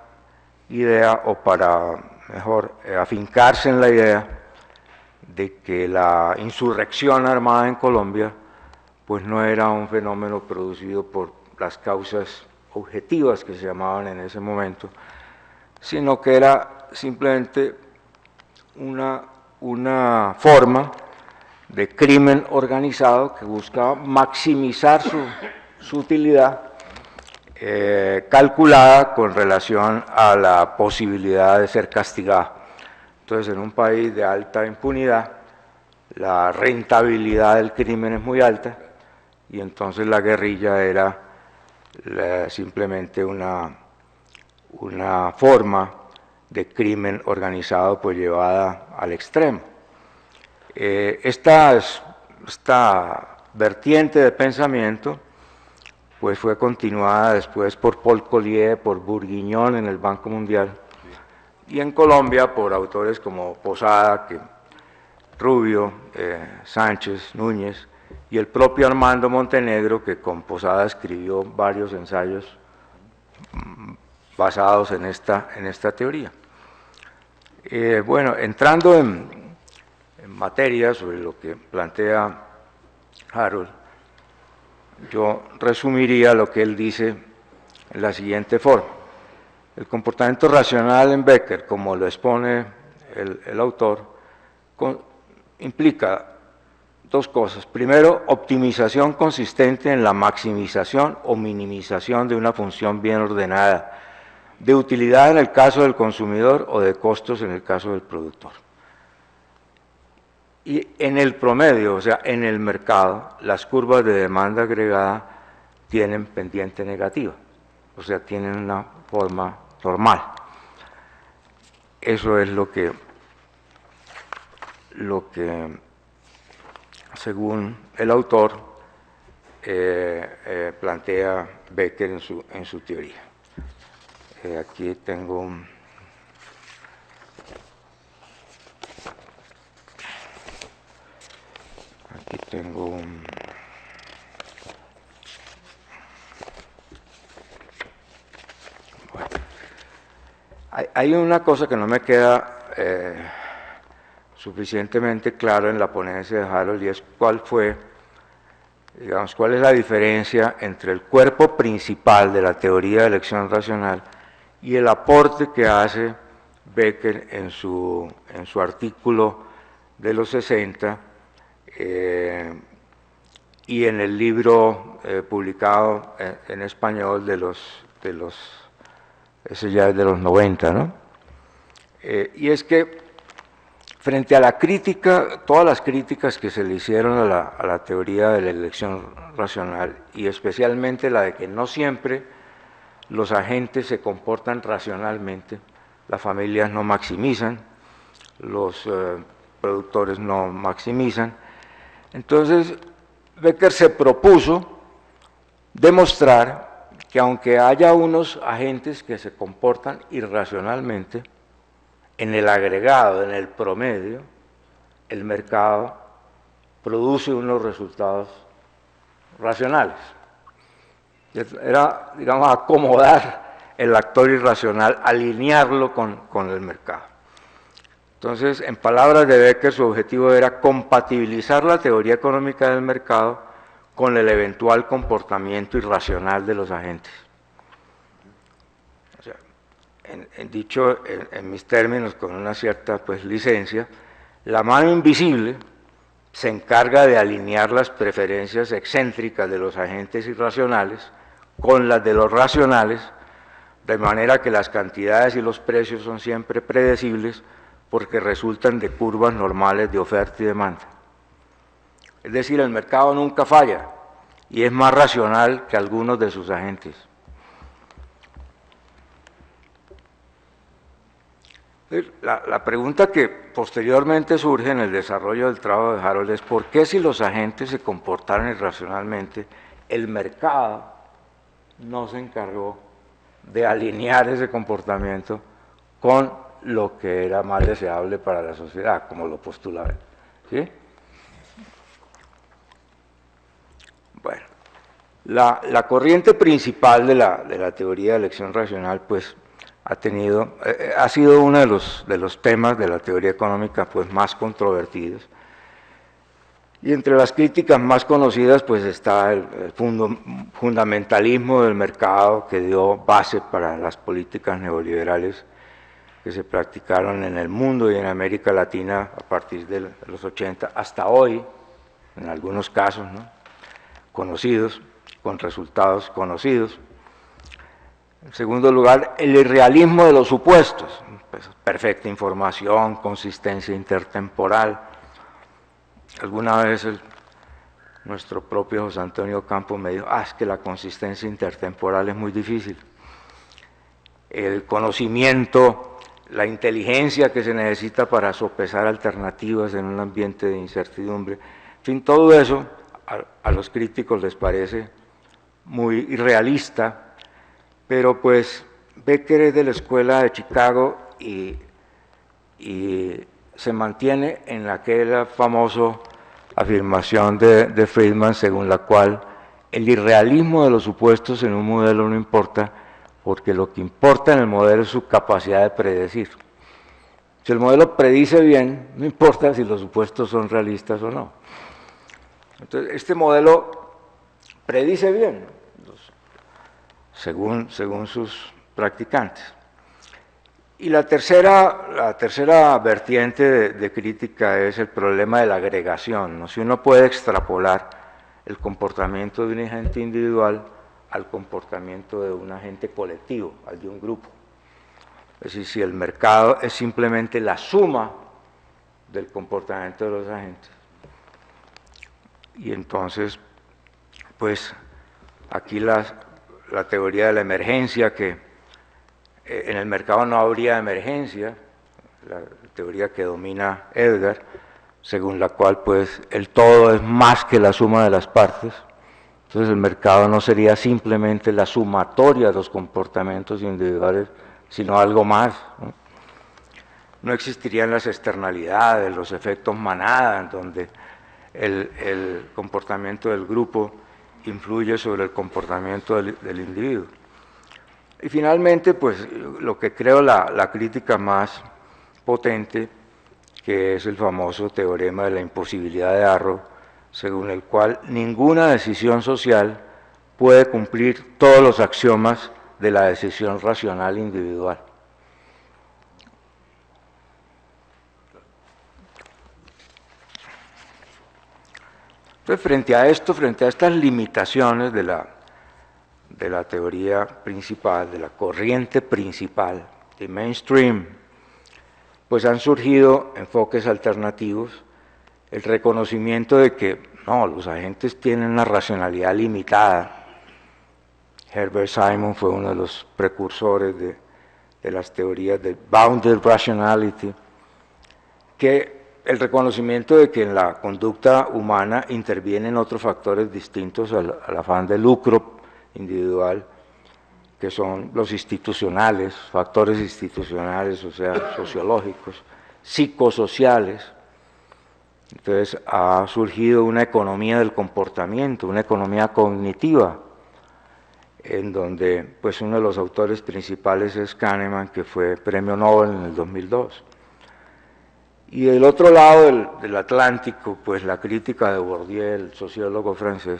idea, o para, mejor, afincarse en la idea de que la insurrección armada en Colombia pues no era un fenómeno producido por las causas objetivas que se llamaban en ese momento, sino que era simplemente una forma de crimen organizado que buscaba maximizar su utilidad, calculada con relación a la posibilidad de ser castigada. Entonces, en un país de alta impunidad, la rentabilidad del crimen es muy alta, y entonces la guerrilla era simplemente una forma de crimen organizado pues llevada al extremo. Esta vertiente de pensamiento pues fue continuada después por Paul Collier, por Bourguignon en el Banco Mundial, y en Colombia por autores como Posada, Rubio, Sánchez, Núñez, y el propio Armando Montenegro, que con Posada escribió varios ensayos basados en esta teoría. Bueno, entrando en materia sobre lo que plantea Harold, yo resumiría lo que él dice en la siguiente forma. El comportamiento racional en Becker, como lo expone el autor, implica dos cosas. Primero, optimización consistente en la maximización o minimización de una función bien ordenada, de utilidad en el caso del consumidor o de costos en el caso del productor. Y en el promedio, o sea, en el mercado, las curvas de demanda agregada tienen pendiente negativa, o sea, tienen una forma normal. Eso es lo que según el autor, plantea Becker en su teoría. Aquí tengo bueno, hay una cosa que no me queda suficientemente claro en la ponencia de Harold, y es cuál es la diferencia entre el cuerpo principal de la teoría de elección racional y el aporte que hace Becker en su artículo de los 60 y en el libro publicado en español ese ya es de los 90, ¿no? Y es que frente a la crítica, todas las críticas que se le hicieron a la teoría de la elección racional, y especialmente la de que no siempre los agentes se comportan racionalmente, las familias no maximizan, los productores no maximizan, entonces Becker se propuso demostrar que aunque haya unos agentes que se comportan irracionalmente, en el agregado, en el promedio, el mercado produce unos resultados racionales. Era, digamos, acomodar el actor irracional, alinearlo con el mercado. Entonces, en palabras de Becker, su objetivo era compatibilizar la teoría económica del mercado con el eventual comportamiento irracional de los agentes. O sea, dicho en mis términos con una cierta pues, licencia, la mano invisible se encarga de alinear las preferencias excéntricas de los agentes irracionales con las de los racionales, de manera que las cantidades y los precios son siempre predecibles porque resultan de curvas normales de oferta y demanda. Es decir, el mercado nunca falla y es más racional que algunos de sus agentes. La pregunta que posteriormente surge en el desarrollo del trabajo de Harold es ¿por qué si los agentes se comportaron irracionalmente, el mercado no se encargó de alinear ese comportamiento con lo que era más deseable para la sociedad, como lo postulaba? ¿Sí? Bueno, la corriente principal de la teoría de elección racional, pues, ha sido uno de los temas de la teoría económica pues, más controvertidos. Y entre las críticas más conocidas pues, está el fundamentalismo del mercado que dio base para las políticas neoliberales que se practicaron en el mundo y en América Latina a partir de los 80 hasta hoy, en algunos casos, ¿no?, conocidos, con resultados conocidos. En segundo lugar, el irrealismo de los supuestos, pues, perfecta información, consistencia intertemporal. Alguna vez nuestro propio José Antonio Campos me dijo, es que la consistencia intertemporal es muy difícil. El conocimiento, la inteligencia que se necesita para sopesar alternativas en un ambiente de incertidumbre, en fin, todo eso a los críticos les parece muy irrealista, pero pues Becker es de la escuela de Chicago y se mantiene en aquella famosa afirmación de Friedman según la cual el irrealismo de los supuestos en un modelo no importa porque lo que importa en el modelo es su capacidad de predecir. Si el modelo predice bien, no importa si los supuestos son realistas o no. Entonces, este modelo predice bien, según sus practicantes. Y la tercera vertiente de crítica es el problema de la agregación, ¿no? Si uno puede extrapolar el comportamiento de un agente individual al comportamiento de un agente colectivo, al de un grupo. Es decir, si el mercado es simplemente la suma del comportamiento de los agentes. Y entonces, pues, aquí la teoría de la emergencia, que en el mercado no habría emergencia, la teoría que domina Edgar, según la cual pues el todo es más que la suma de las partes, entonces el mercado no sería simplemente la sumatoria de los comportamientos individuales, sino algo más, ¿no? No existirían las externalidades, los efectos manada, en donde el comportamiento del grupo influye sobre el comportamiento del individuo. Y finalmente, pues lo que creo la crítica más potente, que es el famoso teorema de la imposibilidad de Arrow, según el cual ninguna decisión social puede cumplir todos los axiomas de la decisión racional individual. Entonces, frente a estas limitaciones de la teoría principal, de la corriente principal, de mainstream, pues han surgido enfoques alternativos, el reconocimiento de que no, los agentes tienen una racionalidad limitada. Herbert Simon fue uno de los precursores de las teorías de bounded rationality, que el reconocimiento de que en la conducta humana intervienen otros factores distintos al afán de lucro individual, que son los institucionales, factores institucionales, o sea, sociológicos, psicosociales. Entonces ha surgido una economía del comportamiento, una economía cognitiva, en donde pues uno de los autores principales es Kahneman, que fue premio Nobel en el 2002. Y del otro lado del Atlántico, pues la crítica de Bourdieu, el sociólogo francés,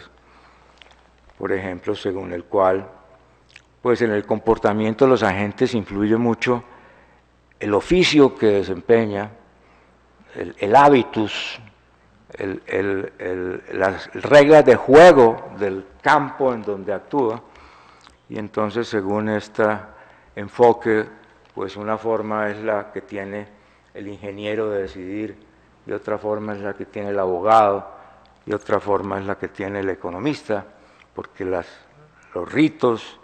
por ejemplo, según el cual pues en el comportamiento de los agentes influye mucho el oficio que desempeña, el hábitus, las reglas de juego del campo en donde actúa, y entonces según este enfoque, pues una forma es la que tiene el ingeniero de decidir, y otra forma es la que tiene el abogado, y otra forma es la que tiene el economista, porque los ritos,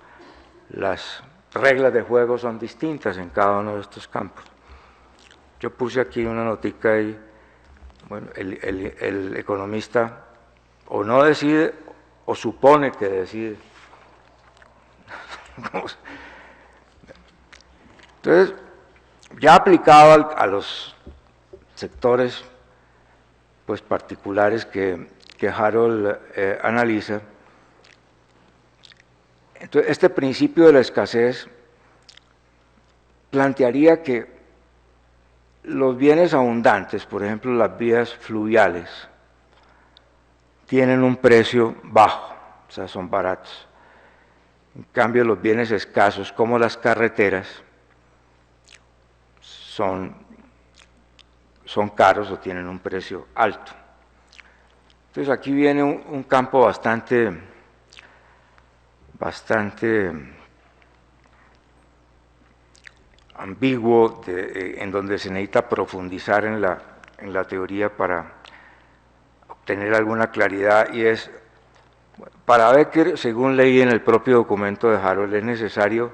las reglas de juego son distintas en cada uno de estos campos. Yo puse aquí una notica ahí, bueno, el economista o no decide o supone que decide. Entonces, ya aplicado a los sectores pues, particulares que Harold analiza, entonces este principio de la escasez plantearía que los bienes abundantes, por ejemplo las vías fluviales, tienen un precio bajo, o sea, son baratos. En cambio, los bienes escasos, como las carreteras, son caros o tienen un precio alto. Entonces, aquí viene un campo bastante ambiguo, en donde se necesita profundizar en la teoría para obtener alguna claridad, y es, para Becker, según leí en el propio documento de Harold, es necesario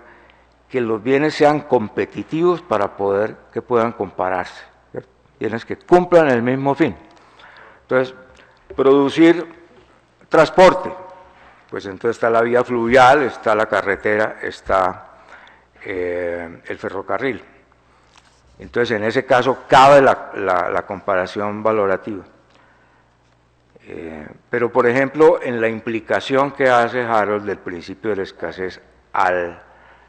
que los bienes sean competitivos para que puedan compararse, ¿cierto? Bienes que cumplan el mismo fin. Entonces, producir transporte, pues entonces está la vía fluvial, está la carretera, está el ferrocarril. Entonces, en ese caso, cabe la comparación valorativa. Pero, por ejemplo, en la implicación que hace Harold del principio de la escasez a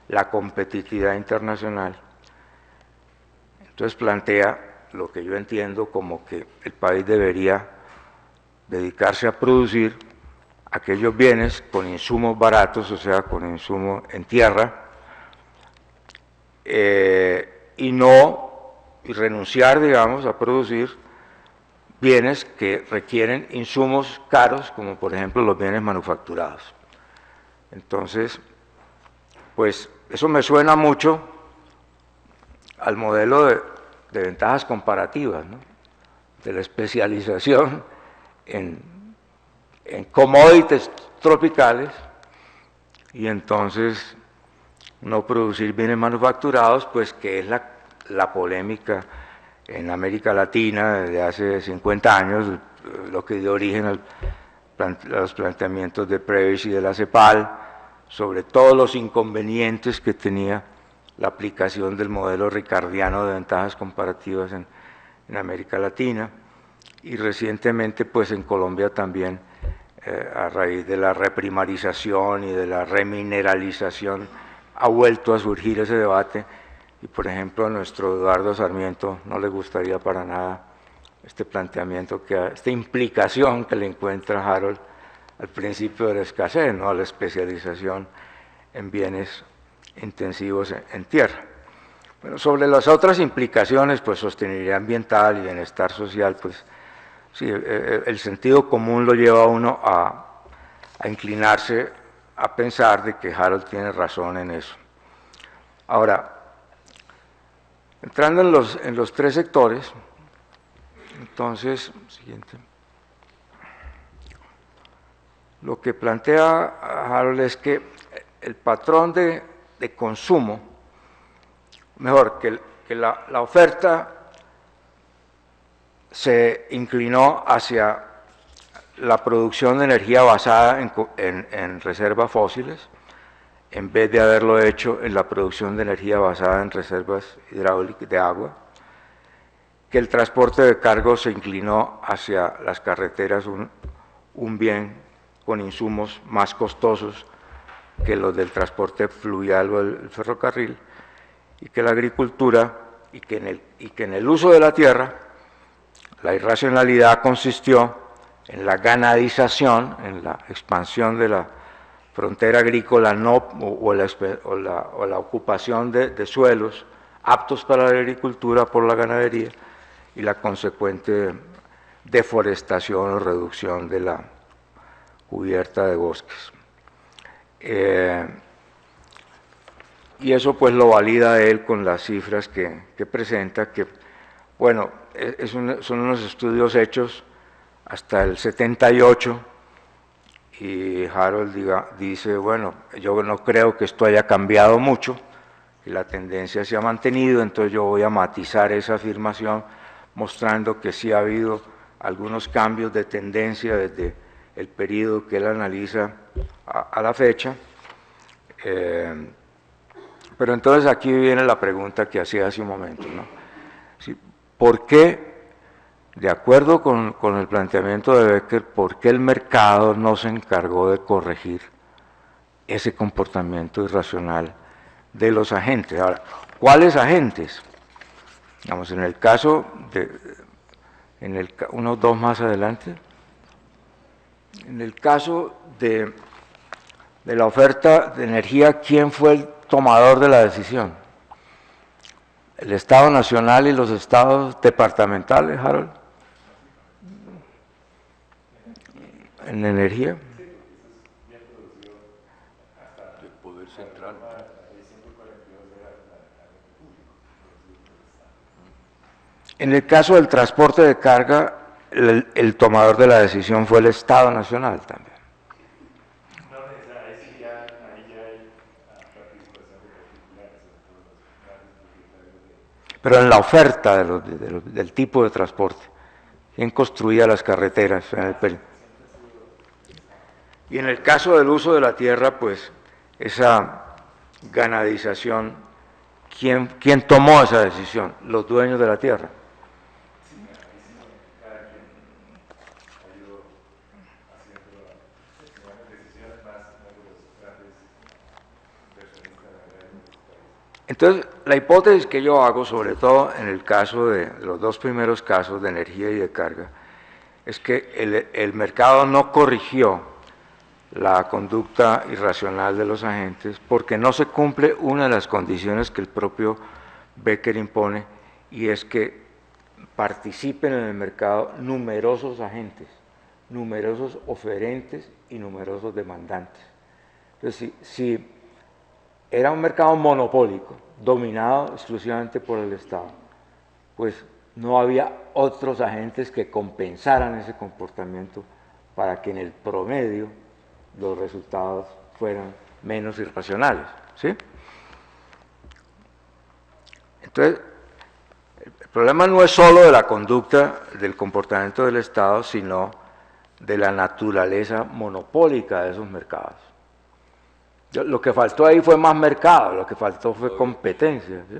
la competitividad internacional, entonces plantea lo que yo entiendo como que el país debería dedicarse a producir aquellos bienes con insumos baratos, o sea, con insumos en tierra, y renunciar, digamos, a producir bienes que requieren insumos caros, como por ejemplo los bienes manufacturados. Entonces, pues eso me suena mucho al modelo de ventajas comparativas, ¿no? De la especialización en commodities tropicales, y entonces no producir bienes manufacturados, pues que es la polémica en América Latina desde hace 50 años, lo que dio origen a los planteamientos de Prebisch y de la CEPAL, sobre todos los inconvenientes que tenía la aplicación del modelo ricardiano de ventajas comparativas en América Latina, y recientemente pues en Colombia también, a raíz de la reprimarización y de la remineralización, ha vuelto a surgir ese debate, y por ejemplo a nuestro Eduardo Sarmiento no le gustaría para nada este planteamiento, esta implicación que le encuentra Harold al principio de la escasez, ¿no? A la especialización en bienes intensivos en tierra. Bueno, sobre las otras implicaciones, pues sostenibilidad ambiental y bienestar social, pues sí, el sentido común lo lleva a uno a inclinarse a pensar de que Harold tiene razón en eso. Ahora, entrando en los tres sectores, entonces, siguiente. Lo que plantea Harold es que el patrón de consumo, mejor, que la oferta se inclinó hacia la producción de energía basada en reservas fósiles, en vez de haberlo hecho en la producción de energía basada en reservas hidráulicas de agua, que el transporte de cargos se inclinó hacia las carreteras, un bien con insumos más costosos que los del transporte fluvial o el ferrocarril, y que la agricultura, y que en el uso de la tierra, la irracionalidad consistió en la ganadización, en la expansión de la frontera agrícola no, o la ocupación de suelos aptos para la agricultura por la ganadería y la consecuente deforestación o reducción de la cubierta de bosques. Y eso pues lo valida él con las cifras que presenta, que bueno, son unos estudios hechos hasta el 78, y Harold dice, bueno, yo no creo que esto haya cambiado mucho, que la tendencia se ha mantenido, entonces yo voy a matizar esa afirmación mostrando que sí ha habido algunos cambios de tendencia desde el periodo que él analiza a la fecha. Pero entonces aquí viene la pregunta que hacía hace un momento, ¿no? ¿Por qué, de acuerdo con el planteamiento de Becker, por qué el mercado no se encargó de corregir ese comportamiento irracional de los agentes? Ahora, ¿cuáles agentes? Digamos, en el caso unos dos más adelante, en el caso de la oferta de energía, ¿quién fue el tomador de la decisión? ¿El Estado Nacional y los estados departamentales, Harold? ¿En energía? del Poder Central. En el caso del transporte de carga, el tomador de la decisión fue el Estado Nacional también. Pero en la oferta del tipo de transporte, ¿quién construía las carreteras en el periodo? Y en el caso del uso de la tierra, pues esa ganadización, ¿quién tomó esa decisión? Los dueños de la tierra. Entonces, la hipótesis que yo hago, sobre todo en el caso de los dos primeros casos de energía y de carga, es que el mercado no corrigió la conducta irracional de los agentes porque no se cumple una de las condiciones que el propio Becker impone, y es que participen en el mercado numerosos agentes, numerosos oferentes y numerosos demandantes. Entonces, si era un mercado monopólico, dominado exclusivamente por el Estado, pues no había otros agentes que compensaran ese comportamiento para que en el promedio los resultados fueran menos irracionales, ¿sí? Entonces, el problema no es solo de la conducta, del comportamiento del Estado, sino de la naturaleza monopólica de esos mercados. Lo que faltó ahí fue más mercado, lo que faltó fue competencia, ¿sí?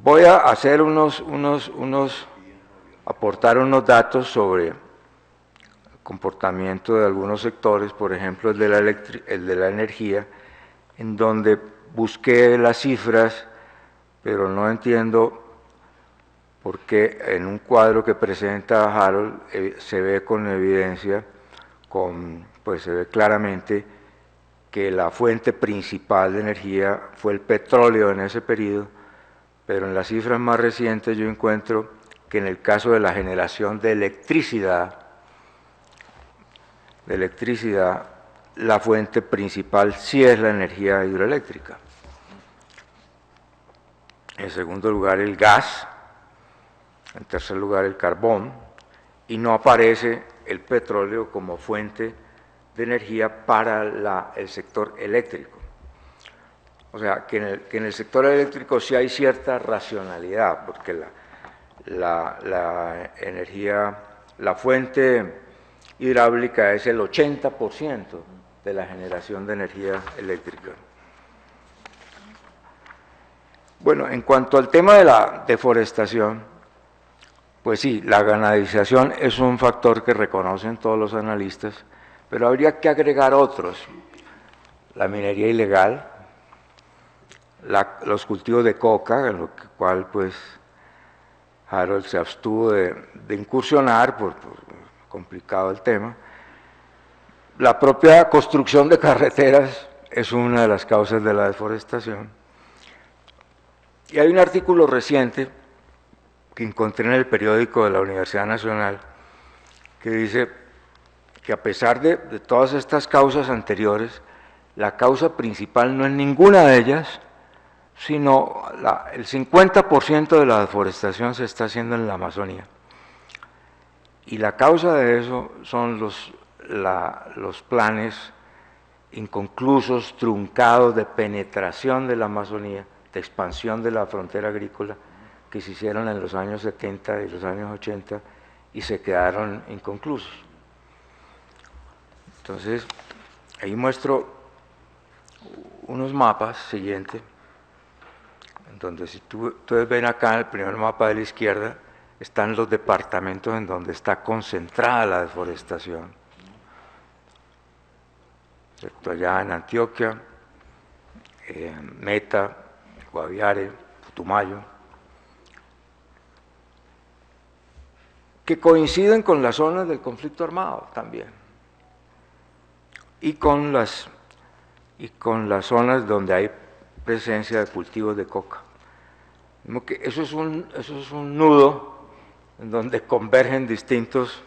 Voy a hacer aportar unos datos sobre el comportamiento de algunos sectores, por ejemplo el de la energía, en donde busqué las cifras, pero no entiendo por qué en un cuadro que presenta Harold se ve con evidencia, pues se ve claramente que la fuente principal de energía fue el petróleo en ese periodo, pero en las cifras más recientes yo encuentro que en el caso de la generación de electricidad, la fuente principal sí es la energía hidroeléctrica. En segundo lugar el gas, en tercer lugar el carbón, y no aparece el petróleo como fuente de energía para el sector eléctrico. O sea, que en el sector eléctrico sí hay cierta racionalidad, porque la energía, la fuente hidráulica es el 80% de la generación de energía eléctrica. Bueno, en cuanto al tema de la deforestación, pues sí, la ganadización es un factor que reconocen todos los analistas, pero habría que agregar otros: la minería ilegal, los cultivos de coca, en lo cual pues Harold se abstuvo de incursionar por complicado el tema, la propia construcción de carreteras es una de las causas de la deforestación. Y hay un artículo reciente que encontré en el periódico de la Universidad Nacional que dice que a pesar de todas estas causas anteriores, la causa principal no es ninguna de ellas, sino el 50% de la deforestación se está haciendo en la Amazonía. Y la causa de eso son los planes inconclusos, truncados de penetración de la Amazonía, de expansión de la frontera agrícola, que se hicieron en los años 70 y los años 80 y se quedaron inconclusos. Entonces, ahí muestro unos mapas siguientes, donde si ustedes ven acá en el primer mapa de la izquierda, están los departamentos en donde está concentrada la deforestación. ¿Cierto? Allá en Antioquia, Meta, Guaviare, Putumayo, que coinciden con las zonas del conflicto armado también, y con las zonas donde hay presencia de cultivos de coca. Eso es un nudo en donde convergen distintos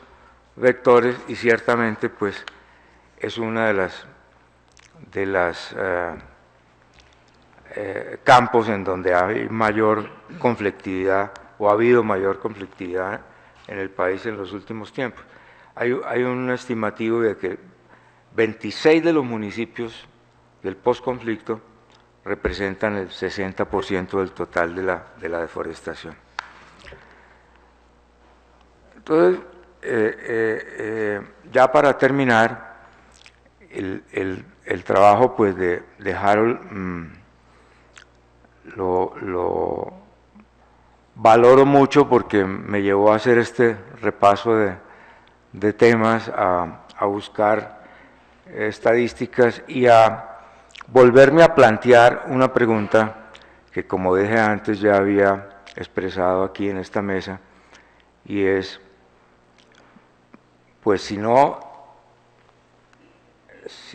vectores y ciertamente pues es una de las campos en donde hay mayor conflictividad o ha habido mayor conflictividad en el país en los últimos tiempos. Hay un estimativo de que 26 de los municipios del posconflicto representan el 60% del total de la deforestación. Entonces, ya para terminar, el trabajo pues, de Harold lo valoro mucho porque me llevó a hacer este repaso de temas, a buscar estadísticas y a volverme a plantear una pregunta que, como dije antes, ya había expresado aquí en esta mesa, y es, pues si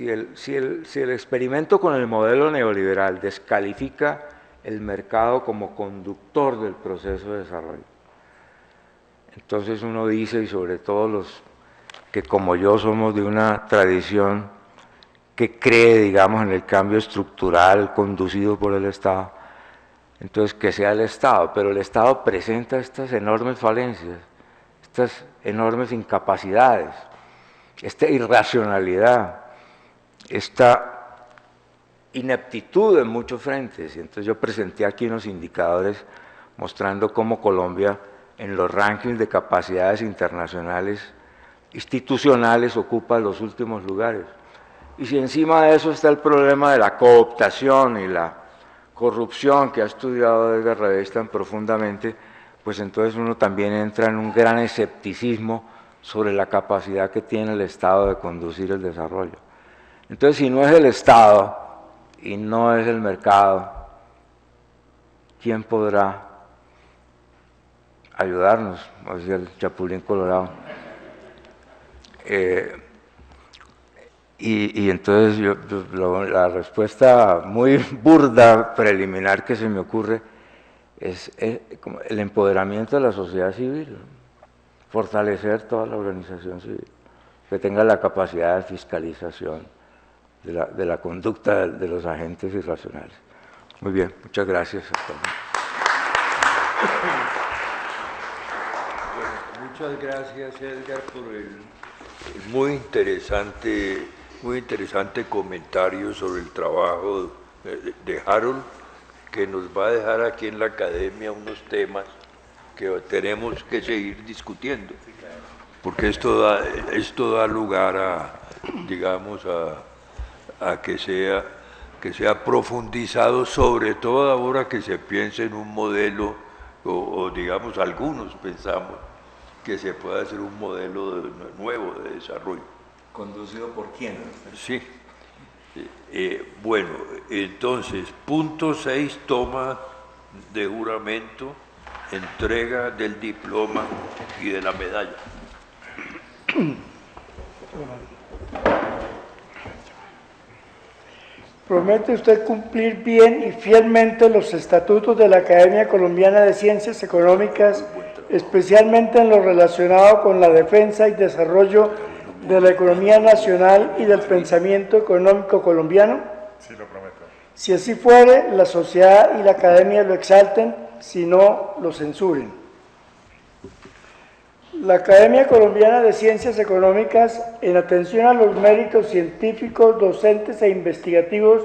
el experimento con el modelo neoliberal descalifica el mercado como conductor del proceso de desarrollo, entonces uno dice, y sobre todo los que como yo somos de una tradición que cree, digamos, en el cambio estructural conducido por el Estado, entonces que sea el Estado, pero el Estado presenta estas enormes falencias, estas enormes incapacidades, esta irracionalidad, esta ineptitud en muchos frentes. Y entonces yo presenté aquí unos indicadores mostrando cómo Colombia en los rankings de capacidades internacionales institucionales ocupa los últimos lugares. Y si encima de eso está el problema de la cooptación y la corrupción que ha estudiado Edgar Reveiz tan profundamente, pues entonces uno también entra en un gran escepticismo sobre la capacidad que tiene el Estado de conducir el desarrollo. Entonces, si no es el Estado y no es el mercado, ¿quién podrá ayudarnos? Como decía el Chapulín Colorado. Y entonces la respuesta muy burda, preliminar que se me ocurre es como el empoderamiento de la sociedad civil, fortalecer toda la organización civil, que tenga la capacidad de fiscalización de la conducta de los agentes irracionales. Muy bien, muchas gracias a todos. Muchas gracias, Edgar, por el muy interesante comentario sobre el trabajo de Harold, que nos va a dejar aquí en la academia unos temas que tenemos que seguir discutiendo, porque esto da lugar a, digamos, a que sea profundizado, sobre todo ahora que se piense en un modelo, o digamos algunos pensamos que se pueda hacer un modelo nuevo de desarrollo. ¿Conducido por quién? Sí. Bueno, entonces, punto 6, toma de juramento, entrega del diploma y de la medalla. ¿Promete usted cumplir bien y fielmente los estatutos de la Academia Colombiana de Ciencias Económicas, especialmente en lo relacionado con la defensa y desarrollo de la economía nacional y del pensamiento económico colombiano? Sí, lo prometo. Si así fuere, la sociedad y la academia lo exalten, si no, lo censuren. La Academia Colombiana de Ciencias Económicas, en atención a los méritos científicos, docentes e investigativos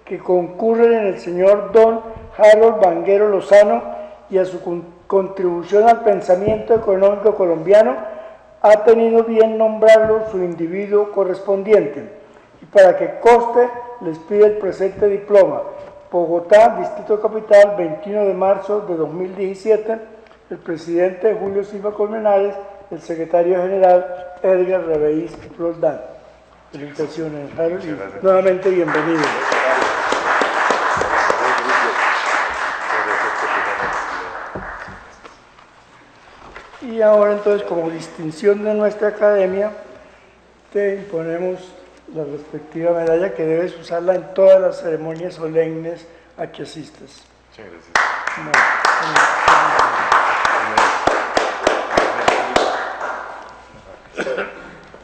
que concurren en el señor don Harold Vanguero Lozano y a su contribución al pensamiento económico colombiano, ha tenido bien nombrarlo su individuo correspondiente. Y para que conste, les pide el presente diploma. Bogotá, Distrito Capital, 21 de marzo de 2017, el presidente Julio Silva Colmenares, el secretario general Edgar Reveís Roldán. Felicitaciones, Harold, y nuevamente bienvenido. Y ahora entonces, como distinción de nuestra academia, te imponemos la respectiva medalla que debes usarla en todas las ceremonias solemnes a que asistas. Muchas gracias.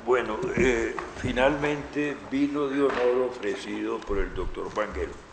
Bueno, finalmente vino de honor ofrecido por el doctor Vanguero.